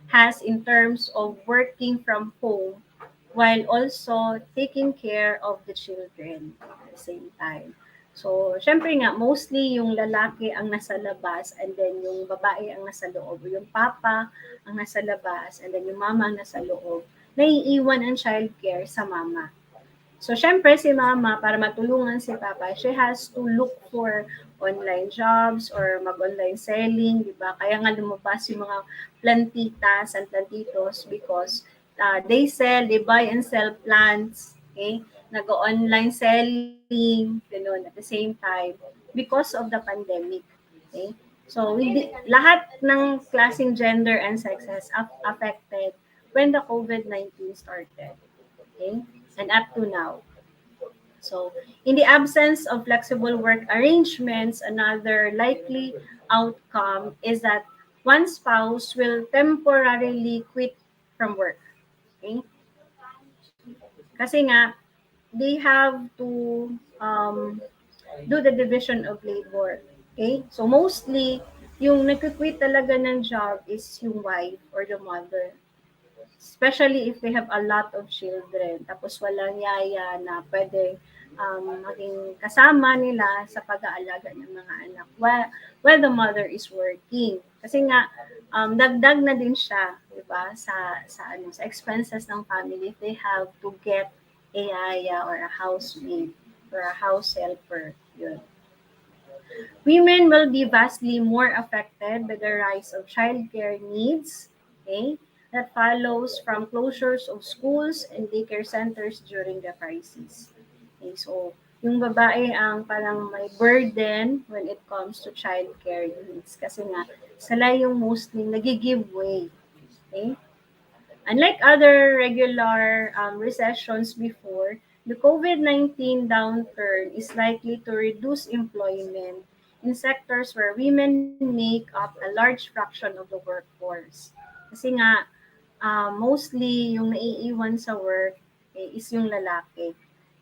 has in terms of working from home while also taking care of the children at the same time. So, syempre nga, mostly yung lalaki ang nasa labas and then yung babae ang nasa loob. Yung papa ang nasa labas and then yung mama ang nasa loob. Naiiwan ang childcare sa mama. So, syempre si mama, para matulungan si papa, she has to look for online jobs or mag-online selling, di ba? Kaya nga lumabas yung mga plantitas and plantitos because they sell, they buy and sell plants, okay? Nag-online selling, ganun, at the same time, because of the pandemic, okay? So, lahat ng klaseng gender and sexes affected when the COVID-19 started, okay? And up to now. So, in the absence of flexible work arrangements, another likely outcome is that one spouse will temporarily quit from work. Okay? Kasi nga, they have to do the division of labor. Okay? So, mostly, yung nagkikwit talaga ng job is yung wife or the mother. Especially if they have a lot of children, tapos walang yaya na pwede maging kasama nila sa pag-aalaga ng mga anak while the mother is working. Kasi nga, dagdag na din siya, di ba, sa expenses ng family if they have to get a yaya or a housemaid or a house helper. Yun. Women will be vastly more affected by the rise of childcare needs, okay, that follows from closures of schools and daycare centers during the crisis. Okay, so yung babae ang parang may burden when it comes to childcare needs kasi nga sila yung mostly nag-give way. Okay? Unlike other regular recessions before, the COVID-19 downturn is likely to reduce employment in sectors where women make up a large fraction of the workforce. Kasi nga, mostly yung naiiwan sa work is yung lalaki.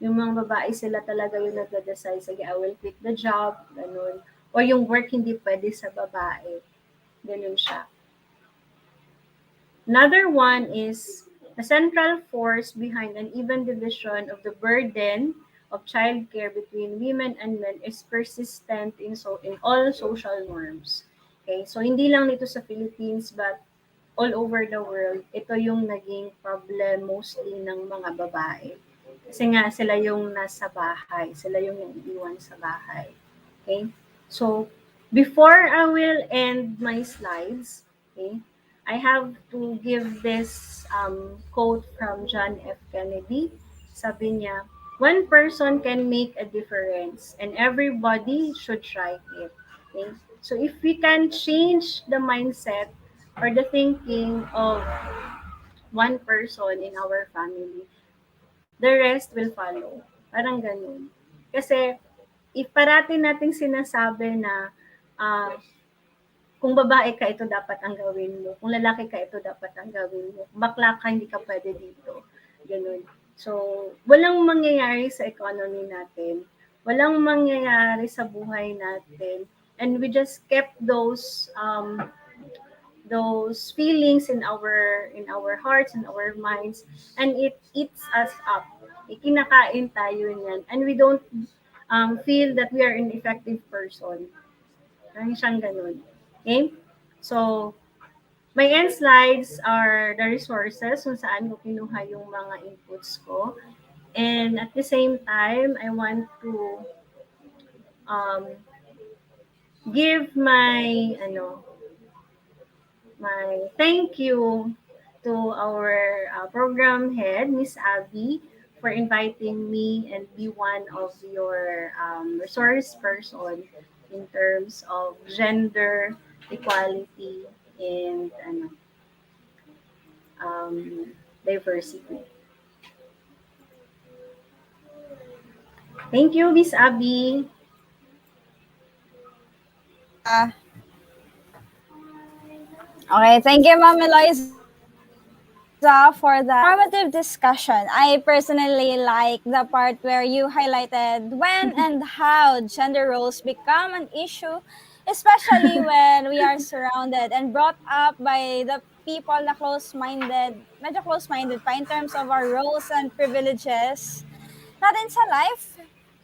Yung mga babae sila talaga yung nagde-decide, sige, I will quit the job, ganun. O yung work hindi pwede sa babae. Ganun siya. Another one is the central force behind an even division of the burden of childcare between women and men is persistent in all social norms. Okay, so hindi lang nito sa Philippines but all over the world, ito yung naging problem mostly ng mga babae. Kasi nga sila yung nasa bahay, sila yung naiiwan sa bahay. Okay? So, before I will end my slides, okay, I have to give this quote from John F. Kennedy. Sabi niya, one person can make a difference and everybody should try it. Okay? So if we can change the mindset or the thinking of one person in our family, the rest will follow. Parang ganun. Kasi if parati nating sinasabi na kung babae ka, ito dapat ang gawin mo. Kung lalaki ka, ito dapat ang gawin mo. Bakla ka, hindi ka pwede dito. Ganun. So, walang mangyayari sa economy natin. Walang mangyayari sa buhay natin. And we just kept those feelings in our hearts and our minds, and it eats us up. Ikinakain tayo niyan. And we don't feel that we are an effective person. Parang siyang ganun. Okay? So, my end slides are the resources kung saan ko kinuha yung mga inputs ko. And at the same time, I want to give my thank you to our program head, Miss Abby, for inviting me and be one of your resource person in terms of gender equality and diversity. Thank you, Miss Abby.
Okay, thank you, Ma'am Eloisa, for the informative discussion. I personally like the part where you highlighted when and how gender roles become an issue especially when we are surrounded and brought up by the people na close-minded, medyo close-minded pa in terms of our roles and privileges natin sa life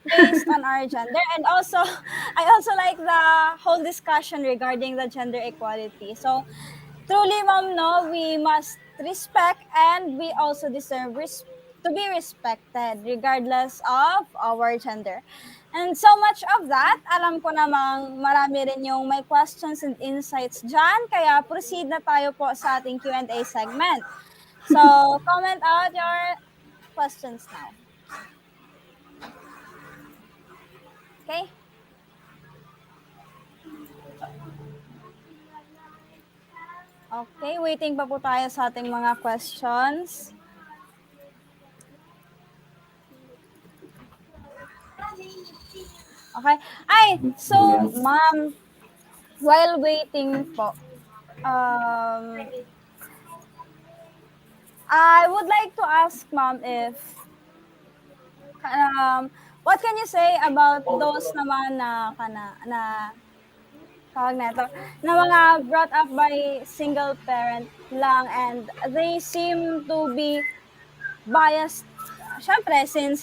based on our gender. And also, I also like the whole discussion regarding the gender equality. So, truly, ma'am, no, we must respect and we also deserve to be respected regardless of our gender. And so much of that, alam ko namang marami rin yung may questions and insights dyan, kaya proceed na tayo po sa ating Q&A segment. So, comment out your questions now. Okay? Okay, waiting pa po tayo sa ating mga questions. Okay. Ay, so, ma'am, while waiting po, I would like to ask ma'am if, what can you say about those naman na tawag na ito, na mga brought up by single parent lang and they seem to be biased. Syempre, since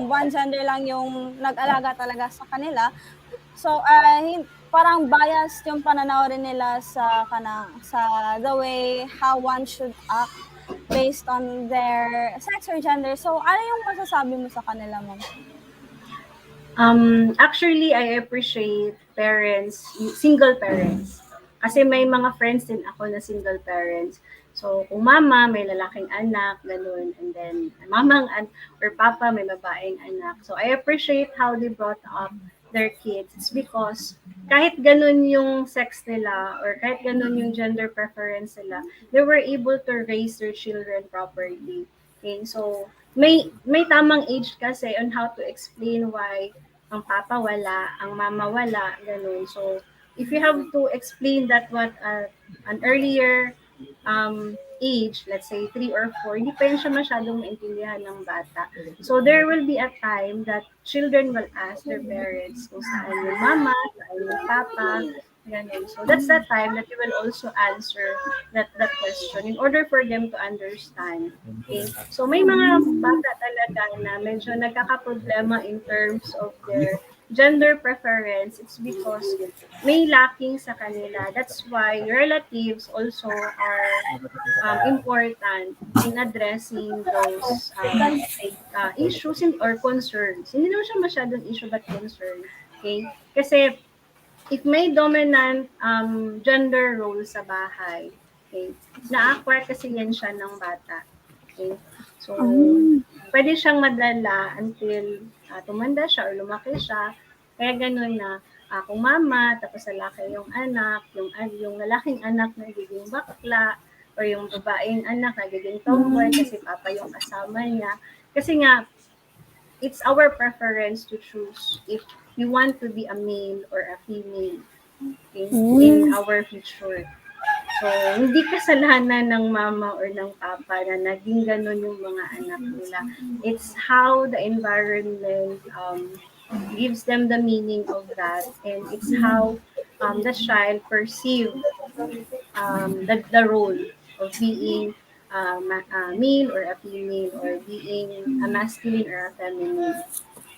one gender lang yung nag-alaga talaga sa kanila, so parang biased yung pananaw rin nila sa the way how one should act based on their sex or gender. So, ano yung masasabi mo sa kanila, ma'am?
Actually, I appreciate parents, single parents. Kasi may mga friends din ako na single parents. So, kung mama, may lalaking anak, ganun. And then, or papa, may babaeng anak. So, I appreciate how they brought up their kids. It's because kahit ganun yung sex nila or kahit ganun yung gender preference nila, they were able to raise their children properly. Okay, so may tamang age kasi on how to explain why ang papa wala, ang mama wala, ganun. So, if you have to explain that what an earlier age, let's say 3 or 4, hindi pa yun siya masyadong maintindihan ng bata. So, there will be a time that children will ask their parents kung saan yung mama, saan yung papa, ganun. So, that's the time that you will also answer that question in order for them to understand. Okay? So, may mga bata talaga na medyo nagkakaproblema in terms of their gender preference. It's because may lacking sa kanila. That's why relatives also are important in addressing those issues or concerns. Hindi naman siya masyadong issue but concern. Okay? Kasi if may dominant gender role sa bahay, okay, na-acquire kasi yan siya ng bata. Okay? So, pwede siyang madala until tumanda siya or lumaki siya. Kaya ganun na kung mama, tapos lalaki yung anak, yung lalaking anak nagiging bakla, or yung babaeng anak nagiging tomboy kasi papa yung kasama niya. Kasi nga, it's our preference to choose if we want to be a male or a female in our future. So, hindi kasalanan ng mama or ng papa na naging ganun yung mga anak nila. It's how the environment gives them the meaning of that, and it's how the child perceive the role of being a male or a female or being a masculine or a feminine.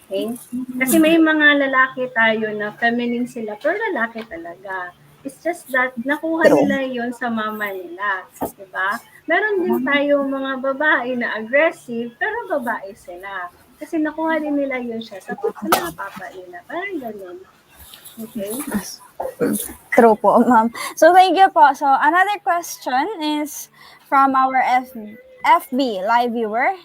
Okay? Kasi may mga lalaki tayo na feminine sila, pero lalaki talaga. It's just that nakuha nila yon sa mama nila. Diba? Meron din tayo mga babae na aggressive, pero babae sila. Kasi nakuha din nila yun siya sa mga papa nila. Parang ganun. Okay?
True po, ma'am. So, thank you po. So, another question is from our FB live viewer,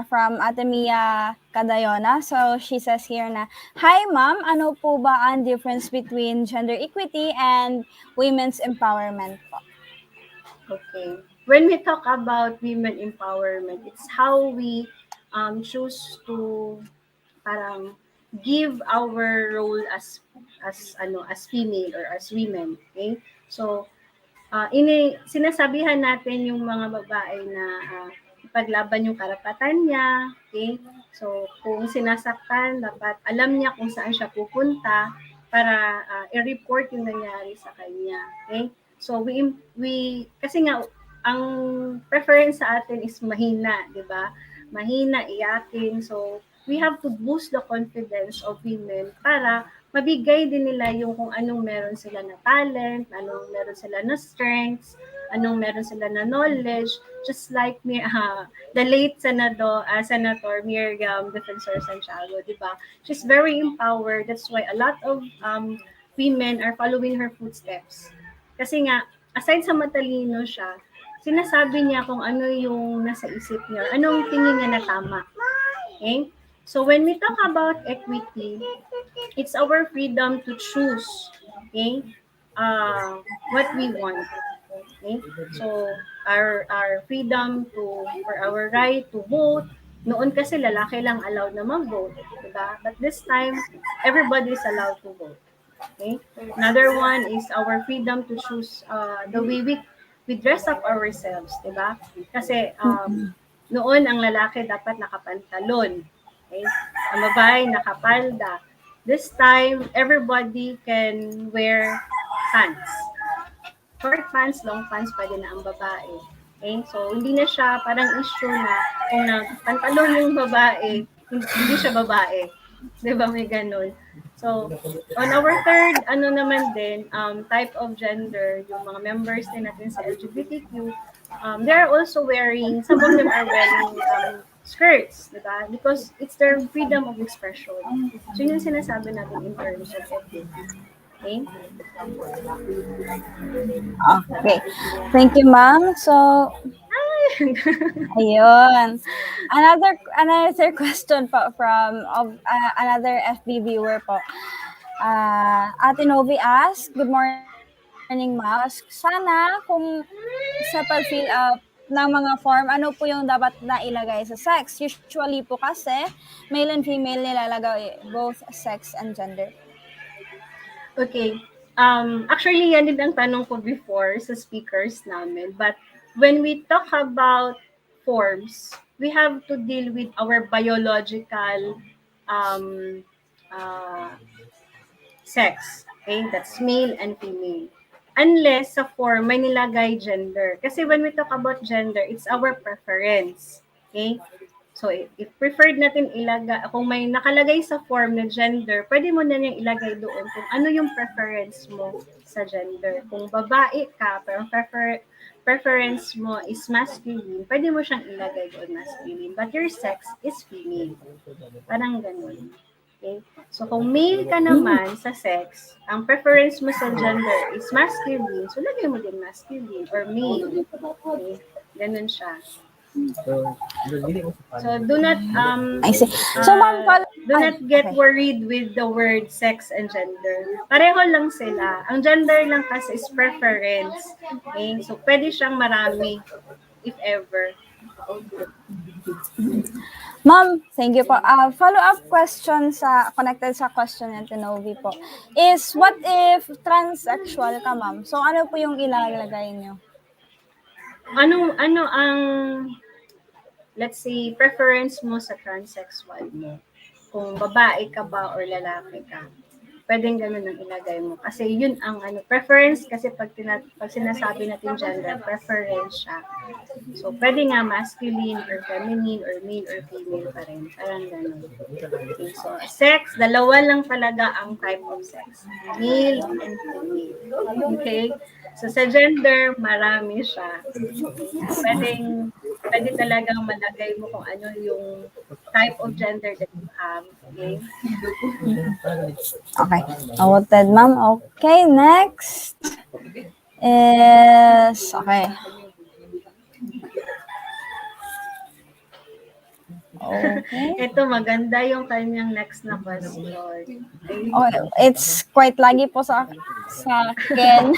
from Ate Mia Cadayona. So, she says here na, "Hi, ma'am. Ano po ba ang difference between gender equity and women's empowerment po?"
Okay. When we talk about women empowerment, it's how we choose to parang give our role as female or as women. Okay? So, sinasabihan natin yung mga babae na ipaglaban yung karapatan niya. Okay? So, kung sinasaktan, dapat alam niya kung saan siya pupunta para i-report yung nangyari sa kanya. Okay? So we kasi nga ang preference sa atin is mahina, 'di ba? Mahina, iyakin. So we have to boost the confidence of women para mabigay din nila yung kung anong meron sila na talent, anong meron sila na strengths, anong meron sila na knowledge, just like me, the late Senator Miriam Defensor Santiago, di ba? She's very empowered. That's why a lot of women are following her footsteps. Kasi nga, aside sa matalino siya, sinasabi niya kung ano yung nasa isip niya, anong tingin niya na tama. Okay? So when we talk about equity, it's our freedom to choose, okay, what we want. Okay? So our freedom for our right to vote. Noon kasi lalaki lang allowed na mag-vote, diba? But this time, everybody is allowed to vote. Okay? Another one is our freedom to choose the way we dress up ourselves, diba? Kasi noon ang lalaki dapat nakapantalon. Okay? Ang babae nakapalda. This time, everybody can wear pants. Short pants, long pants, pwede na ang babae. Okay? So, hindi na siya parang issue na kung nagpantalon yung babae, hindi siya babae. Di ba may ganun? So, on our third, naman din, type of gender, yung mga members din natin sa LGBTQ, they're also wearing, some of them are wearing skirts, di ba? Because it's their freedom of expression. So, yun yung sinasabi natin in terms of equity. Okay?
Okay. Thank you, ma'am. So, ayun. Another question po from another FB viewer po. Ate Novi asked, good morning, ma'am. Sana kung sa pag-fill up ng mga form, ano po yung dapat na ilagay sa sex? Usually po kasi, male and female nilalagay both sex and gender.
Okay. Actually, yan din ang tanong ko before sa speakers namin. But when we talk about forms, we have to deal with our biological sex. Okay? That's male and female. Unless sa form may nilagay gender. Kasi when we talk about gender, it's our preference. Okay? So, if preferred natin ilagay, kung may nakalagay sa form na gender, pwede mo na niyang ilagay doon kung ano yung preference mo sa gender. Kung babae ka, pero preference mo is masculine, pwede mo siyang ilagay doon masculine. But your sex is female. Parang ganun. Okay? So, kung male ka naman sa sex, ang preference mo sa gender is masculine, so lagay mo din masculine or male. Okay? Ganun siya. So do not
I see. So, ma'am,
do not get worried with the word sex and gender. Pareho lang sila. Ang gender lang kasi is preference. Okay? So pwede siyang marami if ever.
Ma'am, thank you po. Follow-up question connected sa question ng Tinovi po is, what if transsexual ka, ma'am? So, ano po yung ilalagay niyo?
Ano ang, let's say, preference mo sa transsexual mo? Kung babae ka ba or lalaki ka? Pwedeng ganun ang ilagay mo. Kasi yun ang preference, kasi pag sinasabi natin gender, preference siya. So, pwede nga masculine or feminine or male or female pa rin. Parang ganun. Okay, so, sex, dalawa lang talaga ang type of sex. Male and female. Okay? So, sa gender, marami siya. Pwede talagang malagay mo kung ano yung type of gender that you have. Okay?
Okay. Noted, ma'am. Okay, next is, okay. Okay.
Ito, maganda yung kanyang next na question.
Oh, it's quite lagi po sa akin.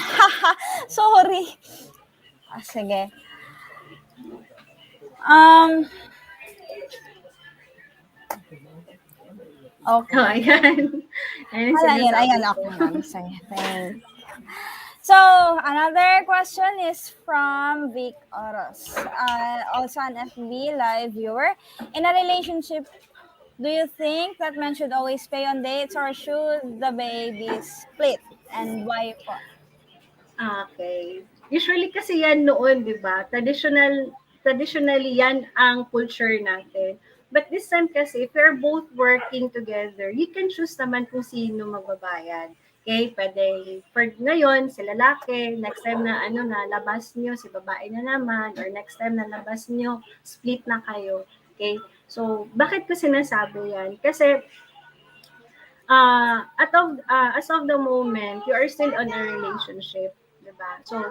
Sorry. Sige. Okay.
Oh, ayan.
Ayan, okay, ma'am. Sige, thanks. So, another question is from Vic Oros, also an FB live viewer. In a relationship Do you think that men should always pay on dates or should the baby split? And why po?
Okay. Usually kasi yan noon, 'di ba? Traditionally yan ang culture natin. But this time kasi, if you're both working together, you can choose naman kung sino magbabayad. Okay? Pwede, for ngayon, si lalaki, next time na labas nyo, si babae na naman, or next time na labas nyo, split na kayo. Okay? So, bakit ko sinasabi yan? Kasi, as of the moment, you are still on a relationship, 'di ba? So,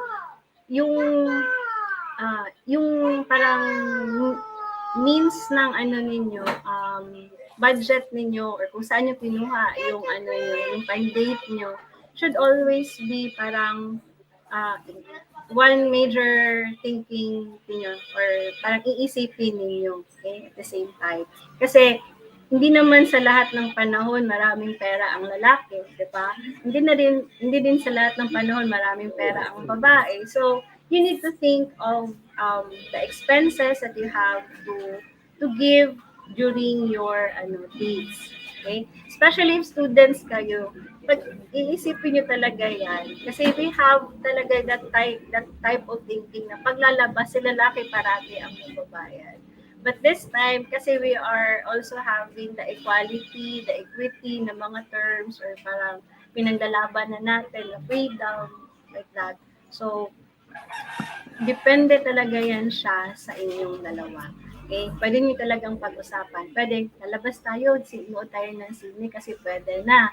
yung yung parang means ng ninyo, budget ninyo or kung saan niyo kinuha yung yung pang-date niyo should always be parang uh, one major thinking niyo or parang iisipin ninyo, okay, at the same time. Kasi hindi naman sa lahat ng panahon maraming pera ang lalaki, 'di ba? Hindi din sa lahat ng panahon maraming pera ang babae. So, you need to think of the expenses that you have to give during your dates. Okay? Especially if students kayo, pag iisipin nyo talaga yan. Kasi we have talaga that type of thinking na paglalabas, si lalaki parati ang magbabayad. But this time, kasi we are also having the equality, the equity na mga terms or parang pinanggalaban na natin, na freedom, like that. So, depende talaga yan siya sa inyong dalawa. Okay? Pwede niyo talagang pag-usapan. Pwede, lalabas tayo, sinuot tayo ng sine kasi pwede na.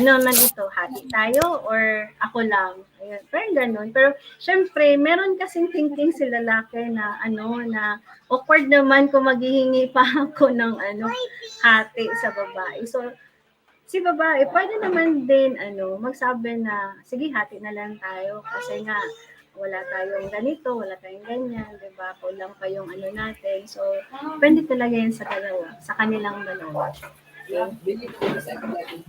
Ano man ito, hati tayo or ako lang. Ayun, parang ganun. Pero, syempre, meron kasing thinking si lalaki na, na awkward naman kung maghihingi pa ako ng, hati sa babae. So, si babae, pwede naman din, magsabi na, sige, hati na lang tayo kasi nga, wala tayong ganito, wala tayong ganyan, di ba? Kulang pa yung natin. So, depende talaga yan sa dalawa, sa kanilang dalawa. Okay?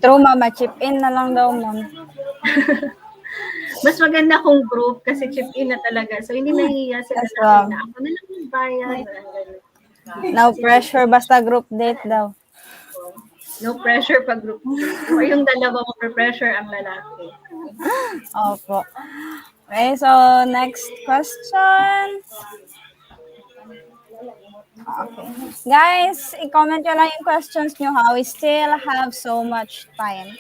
True, mama. Chip in na lang daw, ma'am.
Mas maganda kung group kasi chip in na talaga. So, hindi nahihiya sila
Yes,
sa akin
ma'am.
na ako na lang magbayad. Walang ganun.
No
Kasi
pressure, basta group date daw.
no pressure pag group date. Or yung dalawa mo pressure ang lalaki.
Opo. Okay, so next question. Okay. Guys, i-comment nyo lang yung questions nyo ha. We still have so much time.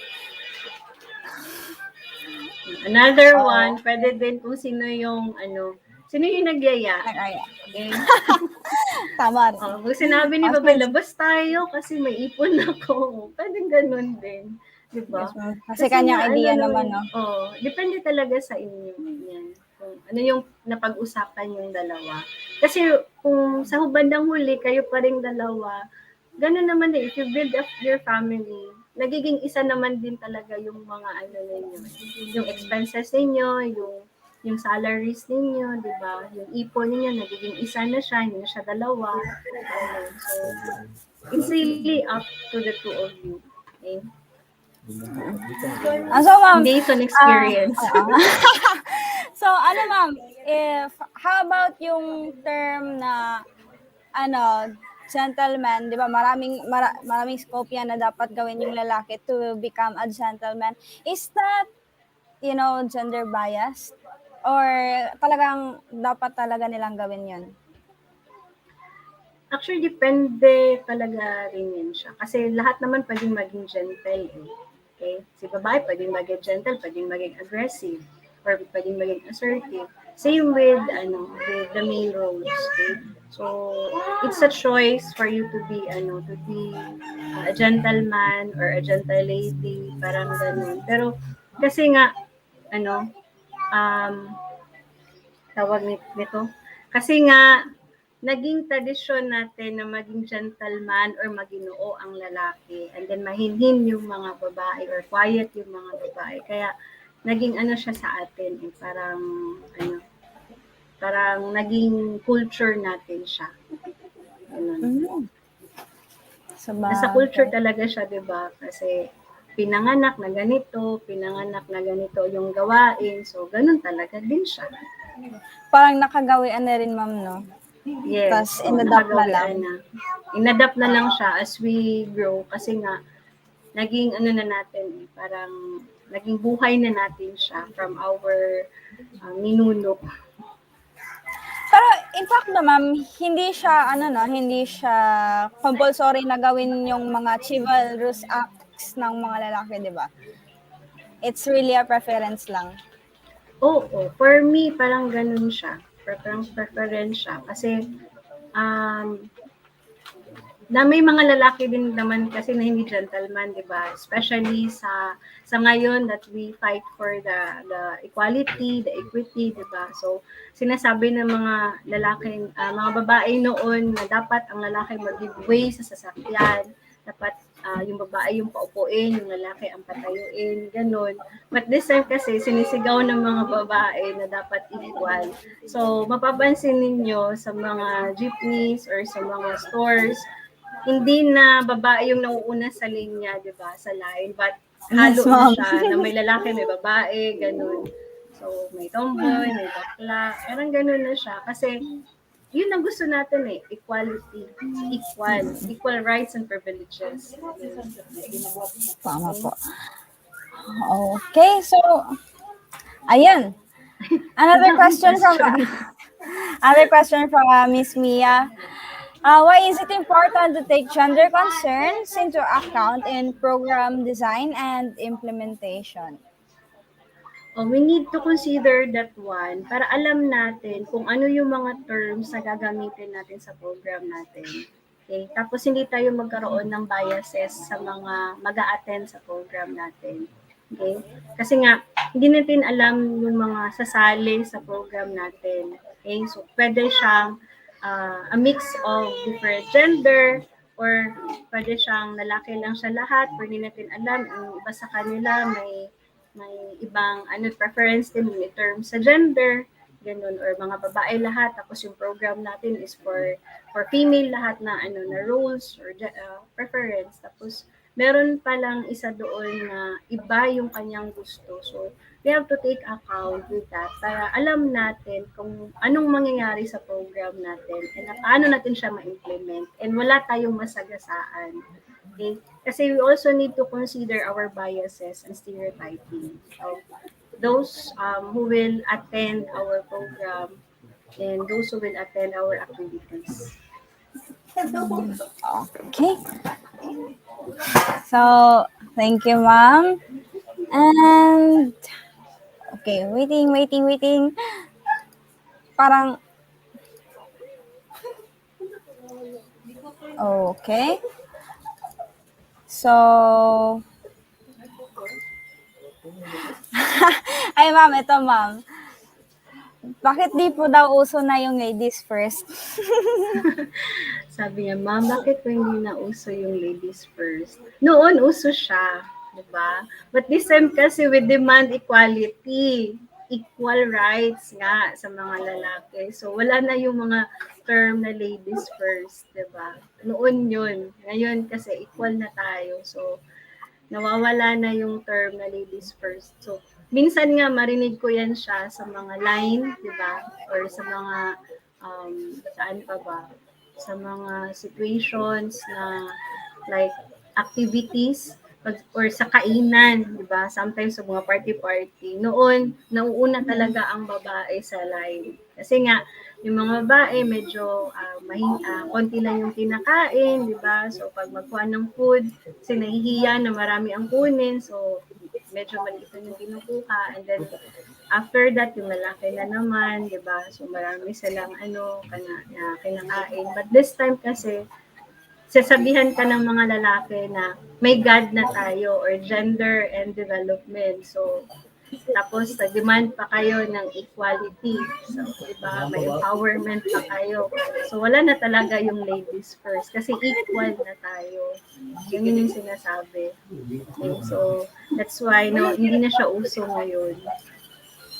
Another one, pwede din kung sino yung nagyaya.
Nag-aya.
Okay?
Tama rin.
Kung sinabi ni Babe, labas tayo kasi may ipon ako. Pwede ganun din. Diba?
Yes, ma'am. Kasi kanyang idea naman, no?
Depende talaga sa inyo. Yan. Kung ano yung napag-usapan yung dalawa. Kasi kung sa bandang huli, kayo pa rin dalawa, ganun naman din. If you build up your family, nagiging isa naman din talaga yung mga ninyo. Yung expenses ninyo, yung salaries ninyo, di ba? Yung ipon ninyo, nagiging isa na siya, hindi na siya dalawa. So, it's really up to the two of you. Okay?
So, ma'am,
Based on experience.
so, ma'am, how about yung term na, gentleman, di ba, maraming scope yan na dapat gawin yung lalaki to become a gentleman. Is that, gender biased? Or talagang dapat talaga nilang gawin yun?
Actually, depende talaga rin yan siya. Kasi lahat naman pwedeng maging gentle eh. Okay? Si babae pwedeng maging gentle, pwedeng maging aggressive, or pwedeng maging assertive. Same with the male roles. Okay? So, it's a choice for you to be a gentleman or a gentle lady, parang ganun. Pero kasi nga tawag nito, kasi nga naging tradisyon natin na maging gentleman or maginoo ang lalaki, and then mahinhin yung mga babae or quiet yung mga babae. Kaya naging siya sa atin, parang naging culture natin siya. Ganun. Nasa culture talaga siya, 'di ba? Kasi pinanganak na ganito yung gawain. So, ganun talaga din siya.
Parang nakagawian na rin, ma'am, no?
Yes,
Tas inadapt na lang.
nakagawian na. Inadapt na lang siya as we grow kasi nga naging ano na natin eh, parang naging buhay na natin siya from our ninuno.
Pero in fact na ma'am, hindi siya ano no, hindi siya compulsory na gawin yung mga chivalrous acts ng mga lalaki, 'di ba? It's really a preference lang.
Oo, for me parang ganun siya. Parang preference siya kasi um, na may mga lalaki din naman kasi na hindi gentleman, 'di ba? Especially sa ngayon that we fight for the equality, the equity, 'di ba? So sinasabi ng mga lalaki, mga babae noon na dapat ang lalaki mag-give way sa sasakyan, dapat yung babae yung paupuin, yung lalaki ang patayuin, ganun. But this time kasi sinisigaw ng mga babae na dapat equal. So mapapansin ninyo sa mga jeepneys or sa mga stores, hindi na babae yung nauuna sa linya, 'di ba, sa line, but halo
Yes,
na
ma'am.
siya na may lalaki, may babae, ganun. So, may tomboy, may bakla, parang ganun na siya. Kasi, yun ang gusto natin eh, equality, equal rights and privileges.
Tama po. Okay, so ayan. Another question from Another question from Miss Mia. Why is it important to take gender concerns into account in program design and implementation?
We need to consider that one para alam natin kung ano yung mga terms na gagamitin natin sa program natin. Okay? Tapos hindi tayo magkaroon ng biases sa mga mag-a-attend sa program natin. Okay? Kasi nga, hindi natin alam yung mga sasali sa program natin. Okay? So, pwede siyang a mix of different gender or pwede siyang lalaki lang siya lahat. Pwede natin alam, yung iba sa kanila may ibang preference din in terms sa gender, ganun, or mga babae lahat, tapos yung program natin is for female lahat na na roles or preference, tapos meron palang isa doon na iba yung kanyang gusto. So we have to take account with that para alam natin kung anong mangyayari sa program natin and paano natin siya ma-implement and wala tayong masagasaan. Okay? Kasi we also need to consider our biases and stereotyping. So, those who will attend our program and those who will attend our activities.
Okay. So, thank you, ma'am. And, okay, waiting. Parang, okay. So, ay ma'am, ito ma'am. Bakit di po daw uso na yung ladies first?
Sabi niya, "Ma'am, bakit po hindi na uso yung ladies first?" Noon, uso siya, di ba? But this time kasi we demand equality, equal rights nga sa mga lalaki. So, wala na yung mga term na ladies first, di ba? Noon yun. Ngayon kasi equal na tayo. So, nawawala na yung term na ladies first. So, minsan nga marinig ko yan siya sa mga line, di ba? Or sa mga, saan pa ba? Sa mga situations na like activities or sa kainan, di ba? Sometimes sa mga party-party. Noon, nauuna talaga ang babae sa line. Kasi nga, yung mga babae medyo konti lang yung kinakain, di ba? So, pag magkuha ng food, kasi nahihiya na marami ang kunin. So, medyo maliit yung kinukuha. And then, after that, yung lalaki na naman, di ba? So, marami silang kinakain. But this time kasi, sasabihan ka ng mga lalaki na may God na tayo or gender and development. So, tapos nag-demand pa kayo ng equality. So, di ba, may empowerment pa kayo. So, wala na talaga yung ladies first kasi equal na tayo. Yun yung sinasabi. Okay, so, that's why hindi na siya uso ngayon.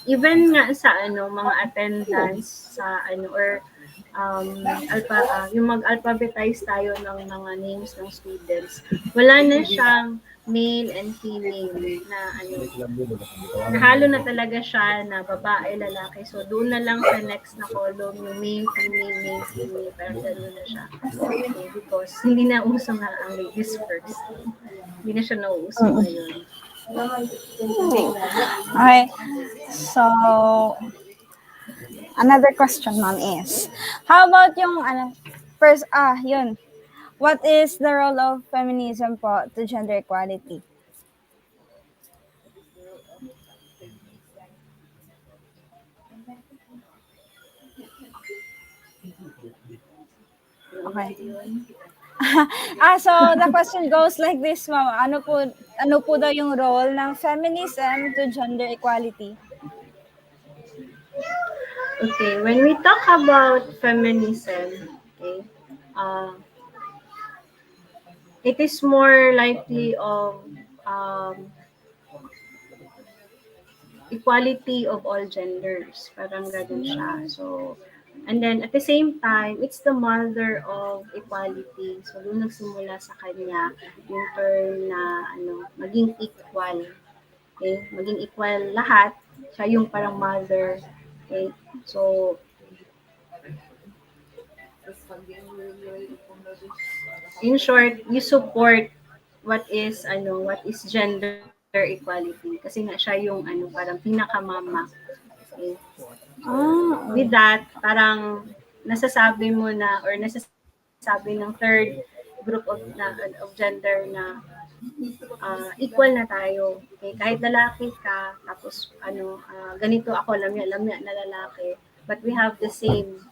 Even nga sa mga attendance sa or yung mag-alphabetize tayo ng mga names ng students, wala na siyang male and female na nahalo na talaga siya na babae, lalaki. So, doon na lang sa next na column, yung male, female, parang gano'n na siya. Okay, because hindi na uso nga ang ladies first. Hindi na siya nauuso ngayon.
Okay. So, another question, ma'am, is, how about yung, first, yun, what is the role of feminism po to gender equality? Okay. So the question goes like this, ma'am. Ano po daw yung role ng feminism to gender equality?
Okay, when we talk about feminism, okay, it is more likely of equality of all genders. Parang ganun siya. So, and then at the same time, it's the mother of equality. So, doon nagsimula sa kanya yung term na maging equal. Okay? Maging equal lahat. Siya yung parang mother. Okay? So, in short, you support what is gender equality kasi nga siya yung parang pinakamama. Okay? With that, parang nasasabi mo na or nasasabi ng third group of gender na equal na tayo. Okay? Kahit lalaki ka, tapos ganito ako, lamya na lalaki, but we have the same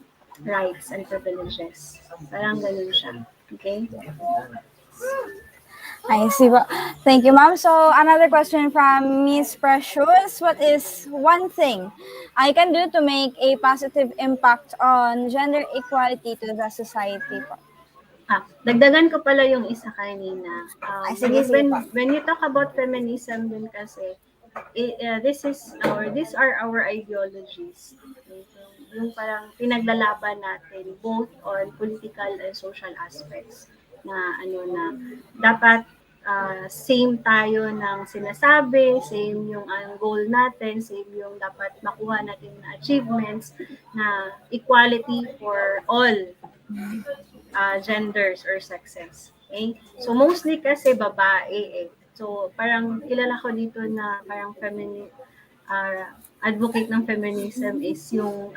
rights and privileges. Parang ganun siya. Okay?
I see. Thank you, ma'am. So another question from Miss Precious. What is one thing I can do to make a positive impact on gender equality to the society po?
Dagdagan ko pala yung isa kanina.
Sige po.
When you talk about feminism din kasi, these are our ideologies. Okay? Yung parang pinaglalaban natin both on political and social aspects na na dapat same tayo ng sinasabi, same yung ang goal natin, same yung dapat makuha natin na achievements na equality for all genders or sexes. Okay? So mostly kasi babae eh. So parang kilala ko dito na parang advocate ng feminism is yung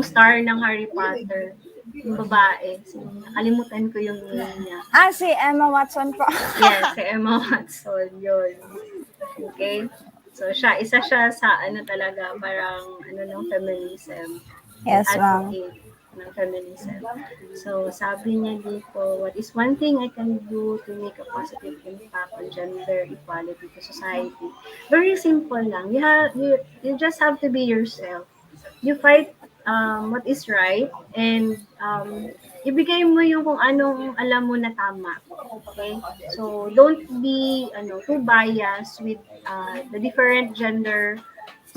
star ng Harry Potter, yung babae. So, nakalimutan ko yung name niya.
Si Emma Watson po.
Yes, si Emma Watson, yun. Okay? So, isa siya sa talaga, parang ng feminism.
Yes, ma'am.
Advocate ng feminism. So, sabi niya dito, what is one thing I can do to make a positive impact on gender equality to society? Very simple lang. You just have to be yourself. You fight what is right and ibigay mo yung kung anong alam mo na tama. Okay? So, don't be too biased with the different gender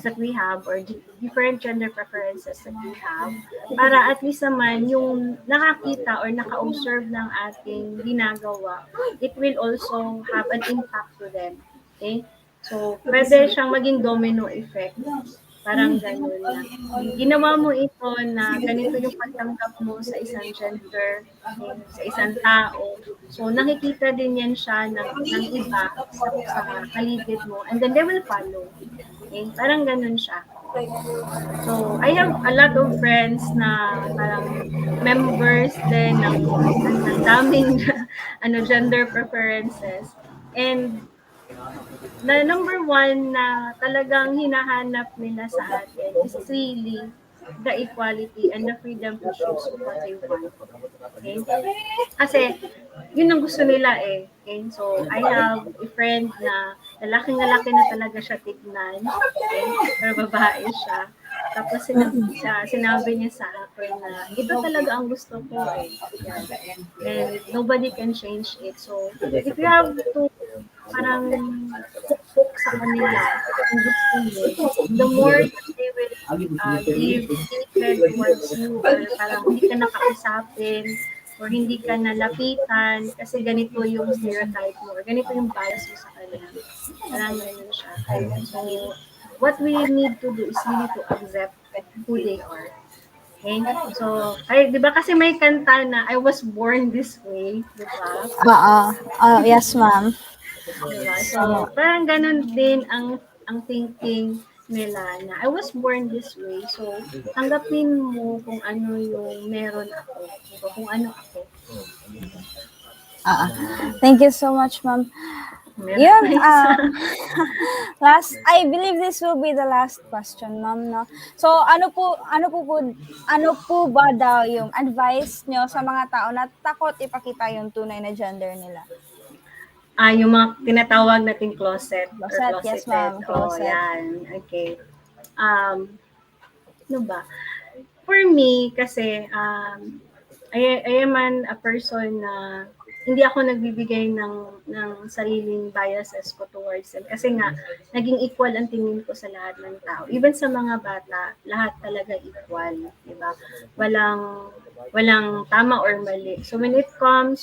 that we have or different gender preferences that we have para at least naman yung nakakita or naka-observe ng ating ginagawa, it will also have an impact to them. Okay? So, pwede siyang maging domino effect. Parang gano'n na. Ginawa mo ito na ganito yung pagtanggap mo sa isang gender, okay, sa isang tao. So, nakikita din yan siya ng iba sa paligid mo and then they will follow. Okay? Parang ganun siya. So, I have a lot of friends na parang members din ng daming gender preferences. And na number one na talagang hinahanap nila sa atin is really the equality and the freedom to choose what they want. Okay? Kasi, yun ang gusto nila eh. Okay? So, I have a friend na lalaki na talaga siya tignan. Okay? Pero babae siya. Tapos sinabi niya sa akin na ito talaga ang gusto ko eh. Yan. And nobody can change it. So, if you have to parang hook sa kanila kung gusto mo, the more that they will give hatred towards you or parang hindi ka nakausapin, or hindi ka nalapitan kasi ganito yung stereotype mo or ganito yung bias mo sa kanila. Parang ganun siya. So, what we need to do is really to accept who they are. Okay? So, ay, di ba kasi may kanta na, I was born this way, di ba?
Yes, ma'am.
Di ba? So,
So,
parang ganun din ang thinking nila na I was born this way. So, tanggapin mo kung ano yung meron ako. O kung ano ako.
thank you so much, ma'am.
Meron
Yun,
pa isa.
I believe this will be the last question, ma'am, no? So, ano po ba daw yung advice nyo sa mga tao na takot ipakita yung tunay na gender nila?
Yung mga tinatawag nating closet or
Closet, yes,
closeted.
ma'am,
Oh,
closet.
yan. Okay. Ano ba? For me, kasi, I am a person na hindi ako nagbibigay ng sariling biases ko towards them. Kasi nga, naging equal ang tingin ko sa lahat ng tao. Even sa mga bata, lahat talaga equal. Diba? Walang tama or mali. So when it comes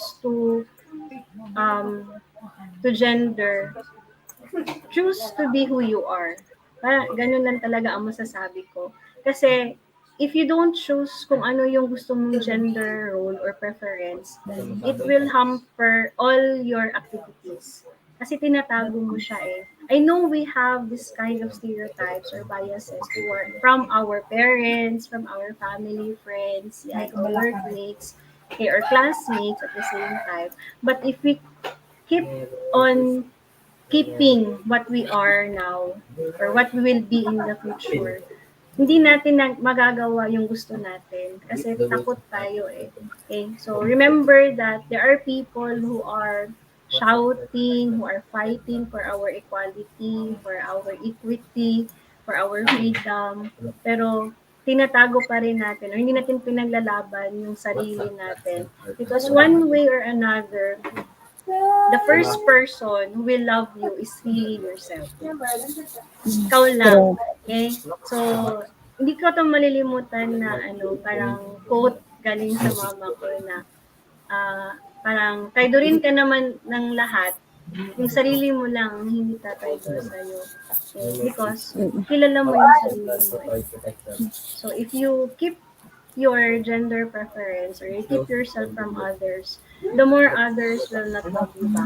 um, to gender, choose to be who you are. Ganun lang talaga ang masasabi ko. Kasi, if you don't choose kung ano yung gusto mong gender role or preference, it will hamper all your activities. Kasi tinatago mo siya eh. I know we have this kind of stereotypes or biases from our parents, from our family, friends, like our workmates, okay, or classmates at the same time. But if we keep on keeping what we are now or what we will be in the future, hindi natin magagawa yung gusto natin kasi takot tayo eh. Okay? So remember that there are people who are shouting, who are fighting for our equality, for our equity, for our freedom, pero tinatago pa rin natin o hindi natin pinaglalaban yung sarili natin because one way or another, the first person who will love you is really yourself. Ikaw lang. Okay? So, hindi ko ito malilimutan na parang quote galing sa mama ko na parang traidorin ka naman ng lahat, yung sarili mo lang ang hindi tatraidor sa'yo. Okay? Because kilala mo yung sarili mo. So, if you keep your gender preference or you keep yourself from others, the more others will not love you back.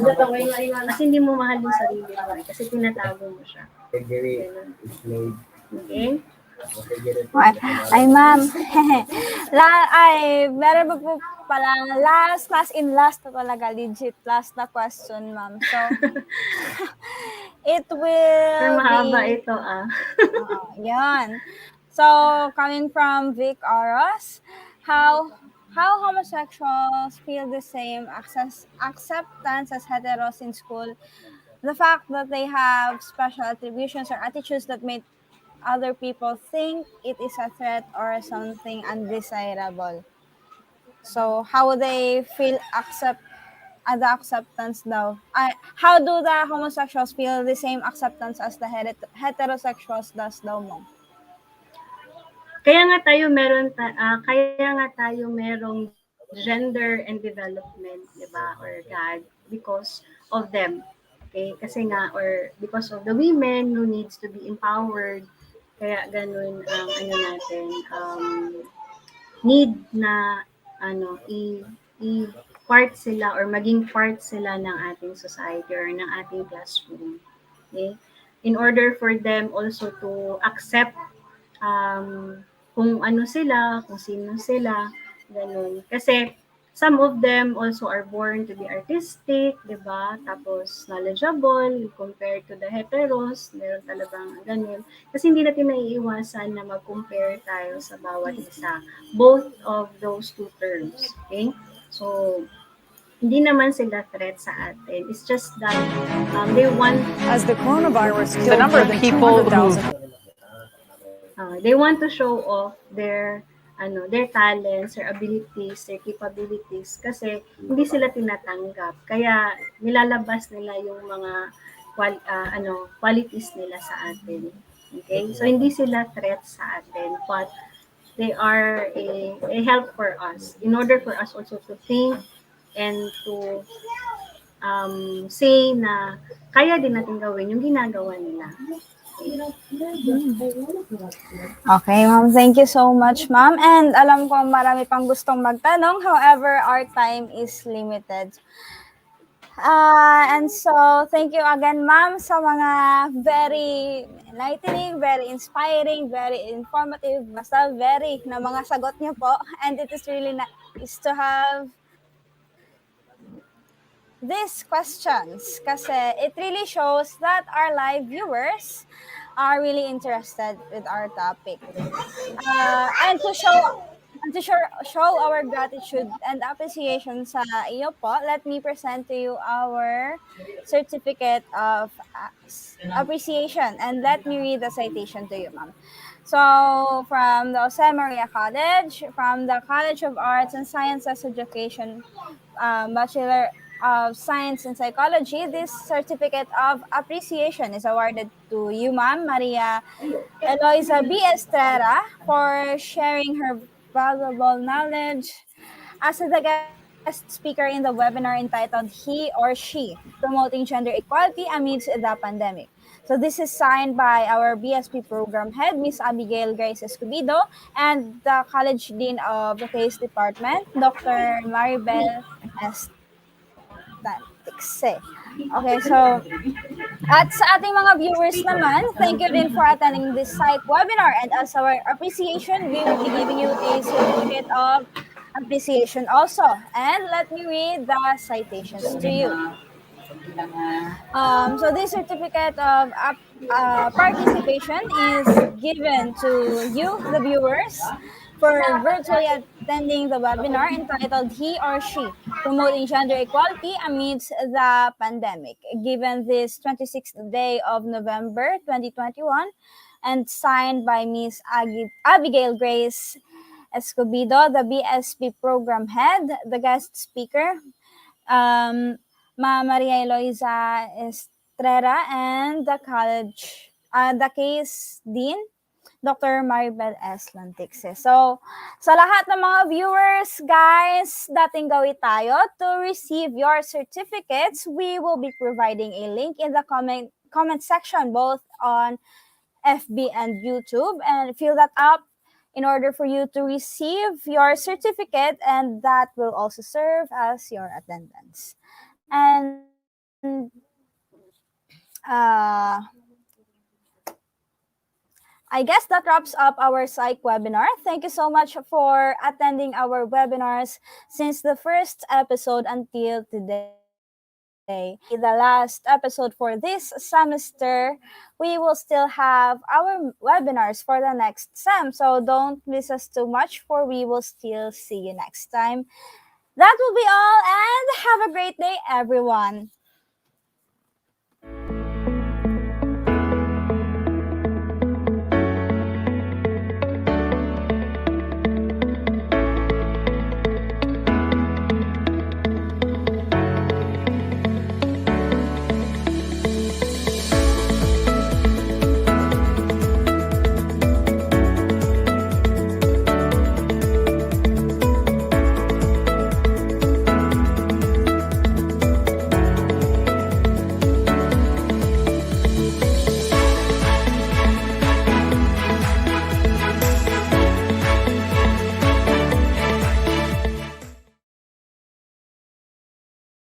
Kasi hindi mo mahal yung sarili mo eh, kasi tinatago mo siya. Ganun. Okay?
Ay, ma'am. Meron pa po palang last na talaga, legit last na question, ma'am. So, it
Pero
will
mahaba
be,
ito
yan. So, coming from Vic Aros, how homosexuals feel the same acceptance as heteros in school, the fact that they have special attributions or attitudes that make other people think it is a threat or something undesirable. So how they feel the acceptance daw? How do the homosexuals feel the same acceptance as the heterosexuals does daw, ma'am?
Kaya nga tayo merong gender and development, 'di ba? Or God because of them. Okay? Kasi nga or because of the women who needs to be empowered. Kaya ganun ang natin need na part sila or maging part sila ng ating society or ng ating classroom. Okay? In order for them also to accept kung ano sila, kung sino sila, ganun. Kasi some of them also are born to be artistic, di ba? Tapos knowledgeable compared to the heteros, meron talagang ganun. Kasi hindi natin naiiwasan na mag-compare tayo sa bawat isa. Both of those two terms. Okay? So, hindi naman sila threat sa atin. It's just that they want
As the coronavirus
The
killed
number
more
of
than
people who
200,000
they want to show off their talents, their abilities, their capabilities kasi hindi sila tinatanggap. Kaya nilalabas nila yung mga qualities nila sa atin. Okay? So hindi sila threat sa atin, but they are a help for us in order for us also to think and to say na kaya din natin gawin yung ginagawa nila.
Okay, ma'am. Thank you so much, ma'am. And alam ko marami pang gustong magtanong. However, our time is limited. And so, thank you again, ma'am, sa mga very enlightening, very inspiring, very informative, basta very na mga sagot niyo po. And it is really nice to have these questions kasi it really shows that our live viewers are really interested with our topic. And to show our gratitude and appreciation sa iyo po, let me present to you our certificate of appreciation, and let me read the citation to you, ma'am. So, from the Jose Maria College, from the College of Arts and Sciences Education, Bachelor of Science in Psychology, this certificate of appreciation is awarded to you, ma'am, Maria Eloisa B. Estrella, for sharing her valuable knowledge as the guest speaker in the webinar entitled He or She, Promoting Gender Equality Amidst the Pandemic. So this is signed by our BSP program head, Miss Abigail Grace Escobedo, and the College Dean of the Case Department, Dr. Maribel Estantikse. Okay, so at sa ating mga viewers naman, thank you din for attending this psych webinar. And as our appreciation, we will be giving you a certificate of appreciation also. And let me read the citations to you. So this certificate of participation is given to you, the viewers, for virtually attending the webinar entitled He or She, Promoting Gender Equality Amidst the Pandemic, given this 26th day of November 2021, and signed by Miss Abigail Grace Escobedo, the BSP program head, the guest speaker, um, Ma Maria Eloisa Estrella, and the case dean, Dr. Maribel S. Lantixe. So, sa lahat ng mga viewers, guys, dating gawin tayo to receive your certificates. We will be providing a link in the comment section, both on FB and YouTube, and fill that up in order for you to receive your certificate, and that will also serve as your attendance. And I guess that wraps up our psych webinar. Thank you so much for attending our webinars since the first episode until today. This will be the last episode for this semester. We will still have our webinars for the next sem, so don't miss us too much, for we will still see you next time. That will be all, and have a great day, everyone.